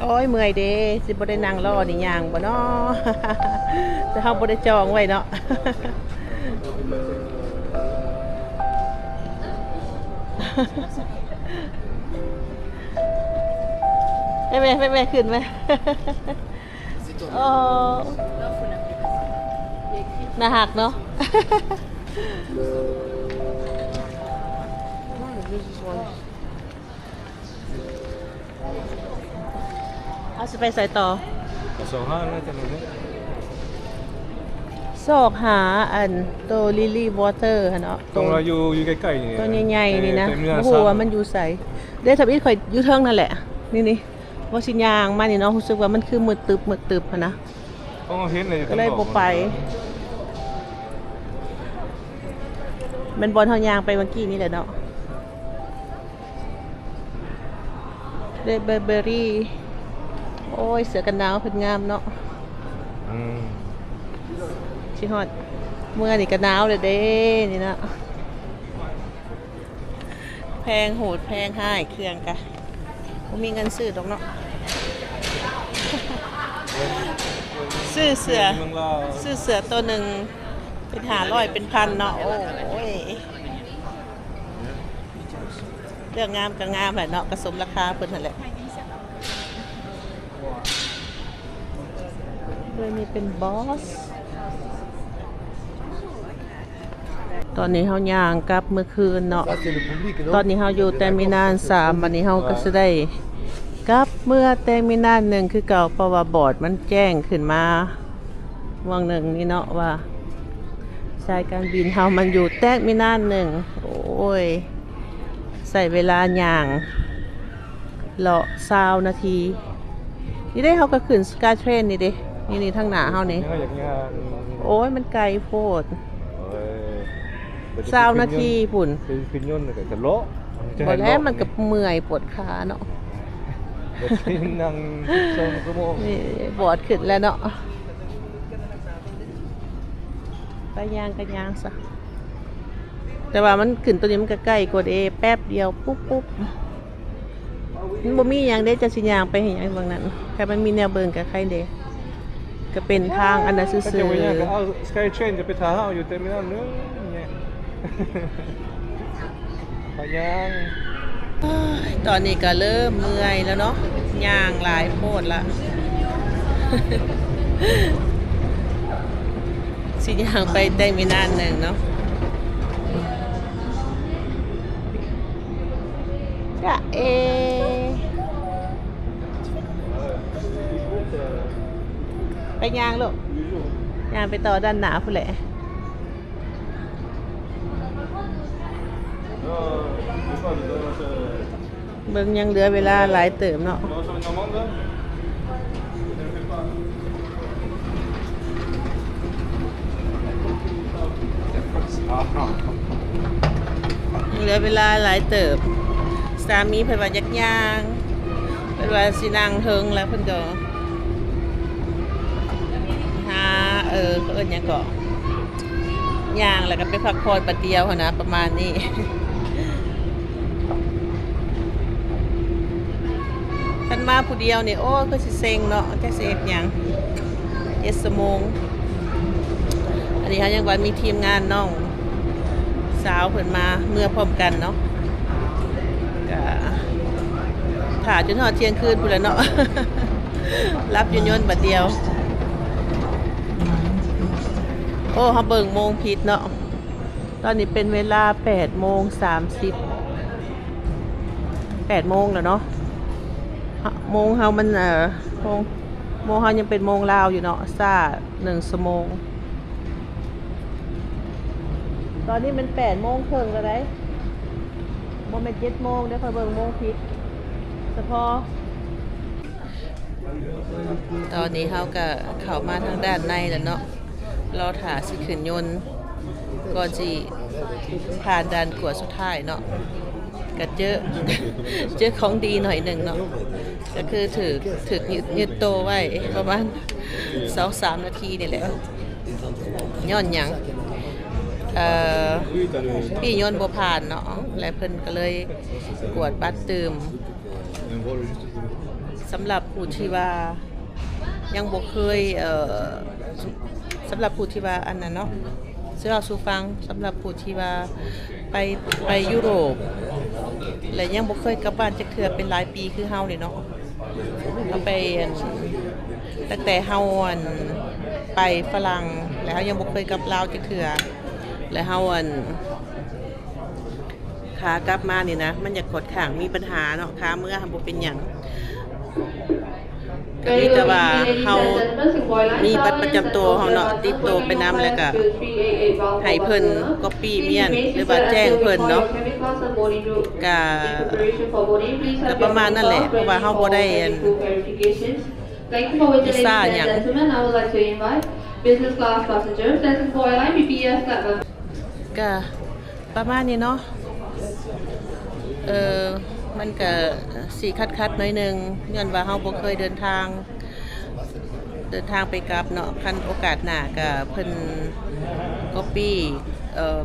โอ้ยเมื่อยเด้สิบ่ได้นั่งรอนี่ย่างบ่เนาะ แต่เฮาบ่ได้จองไว้เนาะ ไปแม่ขึ้นไหม โอ้น่าหักเนาะ เอาจะไปใส่ต่อ Sohan, là, t'as nommé. ซอกหาอันโตลิลี่วอเตอร์เนาะ ตรงเราอยู่ใกล้ๆนี่ ตัวใหญ่ๆนี่นะ เต็มเนื้อ โอ้โหว่ามันอยู่ใสเด้ทับอีทข่อยอยู่เทิงนั่นแหละนี่ว่าสิยางมานี่เนาะรู้สึกว่ามันคือมืดตึบนะ ต้องเห็นเลย ก็เลยบ่ไปมันบอลเฮายางไปเมื่อกี้นี่แหละเนาะเดเบอร์รี่โอ้ยเสือกันหนาวเพิ่นงามเนาะชิฮอดเมื่อนี่กันหนาวเลยเด้นี่นะ พงโหดแพงให้เครื่องกะบ่มีเงินซื้อดอกเนาะ ซื้อเสือ ซื้อเสือตัวหนึ่งเป็น500เป็นพันเนาะโอ้ยเรื่องงามก็งามแหละเนาะก็สมราคาเพิ่นนั่นแหละด้วยนี่เป็นบอสตอนนี้เฮาย่างกลับเมื่อคืนเนาะ Ça, c'est le public, non? ตอนนี้เฮาอยู่เตอร์มินาล3วันนี้เฮาก็สิได้กลับเมื่อเตอร์มินาล1คือเก่าเพราะว่าบอร์ดมันแจ้งขึ้นมาว่างหนึ่งนี่เนาะว่าสายการบินเฮามันอยู่เตอร์มินาล1โอ้ยใส่เวลาย่างเลาะ20นาทีนี่ได้เฮาก็ขึ้นสกายเทรนนี่เด้นี่ทางหน้าเฮานี่ อย่างเงี้ย โอ้ยมันไกลโพด20นาทีพุ่น เป็นพิญญนกับจะโล บ่แล้วมันก็เมื่อยปวดขาเนาะ นั่ง2 ชั่วโมง นี่บอดขึ้นแล้วเนาะไปย่างกันย่างซะแต่ว่ามันขึ้นตัวนี้มันก็ใกล้กว่าเดแป๊บเดียวปุ๊บปุ๊บมันบ่มีหยังเด้จะสิย่างไปเห็นหยังบางนั้นแค่มันมีแนวเบิ่งกับใครเด้ก็เป็นทางอันนั้นซื่ ก็จะ อ ไปเนี่ยก็เอาสกายเทรนจะไปทาเฮาอยู่เต็มไปหมดเลยเนี่ยไปยัง ๆตอนนี้ก็เริ่มเมื่อยแล้วเนาะย่างหลายโพดละ สิย่างไปได้ไม่นานหนึ่งเนาะจะไปย่างลูกย่างไปต่อด้านหนาพุ่นแหละเบิ่งยังเหลือเวลาหลายเติมเนาะเหลือเวลาหลายเติบสามีเพิ่นว่ายักย่างเพิ่นว่าสินั่งเทิงแล้วเพิ่นก็หาเอิ้นหยังก็ย่างแล้วก็ไปพักผ่อนประเดียวหั่นนะประมาณนี้ คันมาผู้เดียวนี่โอ้ก็สิเซ็งเนาะจักสิเฮ็ดหยัง7 ชั่วโมงอันนี้เฮายังว่ามีทีมงานน้องสาวเพิ่นมาเมื่อพร้อมกันเนาะก็ถ่าจนฮอดเที่ยงคืนพุ่นแหละเนาะ รับอยู่ยนต์บัดเดียวโอ้เฮาเบิ่งโมงผิดเนาะตอนนี้เป็นเวลา8:30 8 โมงแล้วเนาะโมงเฮามันโมงเฮายังเป็นโมงลาวอยู่เนาะซ่า1 ชั่วโมงตอนนี้มัน8 โมงครึ่งแล้วได้บ่แม่น7 โมงเด้อค่อยเบิ่งโมงผิดเฉพาะตอนนี้เฮาก็เข้ามาทางด้านในแล้วเนาะรอถ่าสิขึ้นยนต์ก่อนสิผ่านด่านกวดสุดท้ายเนาะก็เจอของดีหน่อยหนึ่งเนาะก็คือถือยึดโตไว้ประมาณ 2-3 นาทีนี่แหละย้อนหยังพี่ยนต์บ่ผ่านเนาะและเพิ่นก็เลยกวดบัตรตืมสำหรับผู้ที่ว่ายังบ่เคยสำหรับผู้ที่ว่าอันนั้นเนาะสิเล่าสู่ฟังสำหรับผู้ที่ว่าไปยุโรปและยังบ่เคยกลับบ้านจักเทื่อเป็นหลายปีคือเฮานี่เนาะเอาไปตั้งแต่เฮาไปฝรั่งแล้วเฮายังบ่เคยกลับลาวจักเทื่อแล้วเฮาขากลับมานี่นะมันอยากกดข้างมีปัญหาเนาะขาเมื่อบ่เป็นหยังก็มีแต่ว่าเฮามีบัตรประจำตัวเฮาเนาะติดตัวไปนำแล้วก็ให้เพิ่นก๊อปปี้เมียนหรือว่าแจ้งเพิ่นเนาะก็ประมาณนั่นแหละเพราะว่าเฮาบ่ได้วีซ่าหยังก็ประมาณนี้เนาะมันก็สีคัดๆหน่อยนึงย้อนว่าเฮาบ่เคยเดินทางไปกลับเนาะคันโอกาสหน้าก็เพิ่นก๊อปปี้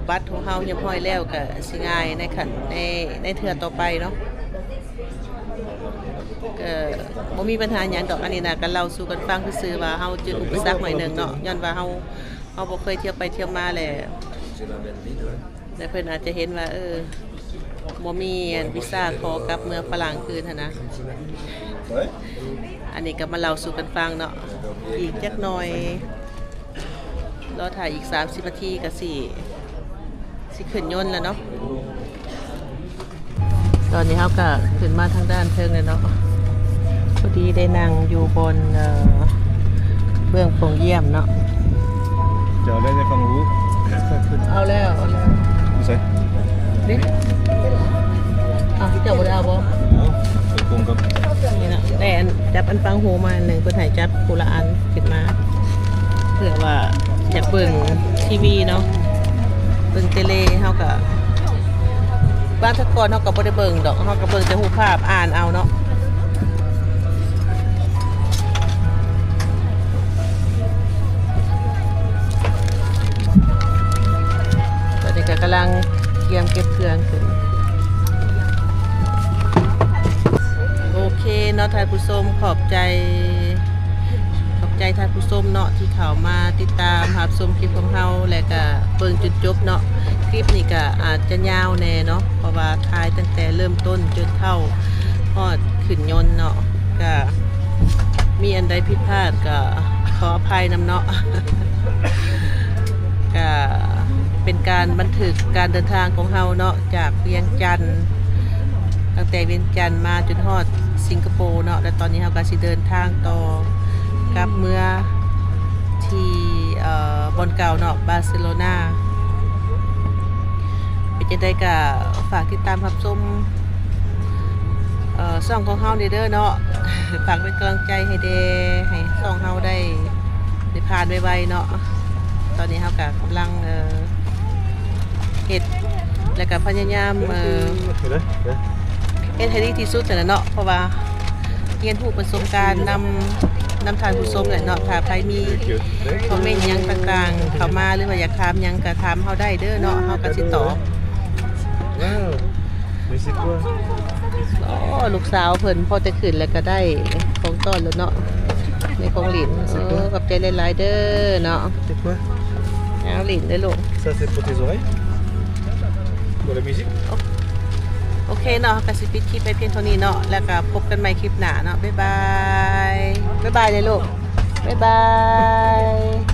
บัตรของเฮาเรียบร้อยแล้วก็สิง่ายในขั้นในเทื่อต่อไปเนาะก็บ่มีปัญหาหยังดอกอันนี้น่ะก็เล่าสู่กันฟังซื่อๆว่าเฮาเจออุปสรรคหน่อยหนึงเนาะย้อนว่าเฮาบ่เคยเที่ยวไปเที่ยวมาแหละแต่เพิ่นอาจจะเห็นว่าบ่มีวีซ่าขอกลับเมืองฝรั่งคืนหั่นนะ Ouais. อันนี้ก็มาเล่าสู่กันฟังเนาะอีกจักหน่อยรอถ่ายอีก30นาทีก็สิขึ้นยนต์แล้วเนาะตอนนี้เฮาก็ขึ้นมาทางด้านเทิงแล้วเนาะพอดีได้นั่งอยู่บนเบื้องโปงเยี่ยมเนาะ Tiens, là, il y a comme vous. เอาแล้ว Vous savez. นี่เจ้าบ่ได้เอาบ่ Non, c'est le bon comme. นี่นะแต่อันจับอันฟังหูมาหนึ่งเพิ่นให้จับผู้ละอันขึ้นมาเพื่อว่าอยากเบิ่งทีวีเนาะเบิ่งเทเลเฮาก็บ้านแตะก่อนเฮาก็บ่ได้เบิ่งดอกเฮาก็เบิ่งแต่รูปภาพอ่านเอาเนาะตอนนี้ก็กำลังเตรียมเก็บเครื่องขึ้นโอเคเนาะท่านผู้ชมขอบใจท่านผู้ชมเนาะที่เข้ามาติดตามรับชมคลิปของเราและก็เบิ่งจนจบเนาะคลิปนี้ก็อาจจะยาวแน่เนาะเพราะว่าถ่ายตั้งแต่เริ่มต้นจนเข้าฮอดขึ้นยนต์เนาะก็มีอันใดผิดพลาดก็ขออภัยนำเนาะ ก็เป็นการบันทึกการเดินทางของเราเนาะจากเวียงจันทน์ตั้งแต่เวียงจันทน์มาจนฮอดสิงคโปร์เนาะและตอนนี้เราก็สิเดินทางต่อกลับเมื่อที่บอนเก่าเนาะบาร์เซโลนาเป็นจังได๋ก็ฝากติดตามรับชมช่องของเฮาเด้อเนาะ ฝากเป็นกำลังใจให้เด้ให้ช่องเฮาได้ผ่านไวๆเนาะตอนนี้เฮาก็กำลังเฮ็ดแล้วก็พยายามเฮ็ดให้ดีที่สุดนั่นแหละเนาะเพราะว่าเรียนรู้ประสบการณ์นำทานผู้ชมแหละเนาะถ้าใครมีคอมเมนต์หยังต่างๆเข้ามาหรือว่าอยากถามหยังก็ถามเฮาได้เด้อเนาะเฮาก็สิตอบ Wow. Mais c'est quoi? อ๋อลูกสาวเพิ่นพอจะขึ้นแล้วก็ได้ของต้อนแล้วเนาะในของหลินขอบใจหลายๆเด้อเนาะ C'est quoi? เอาหลินได้อลูก Ça, c'est pour tes oreilles? Pour la musique? โอเคเนาะก็สิปิดคลิปไปเพียงเท่านี้เนาะแล้วก็พบกันใหม่คลิปหน้าเนาะบ๊ายบายเลยลูกบ๊ายบาย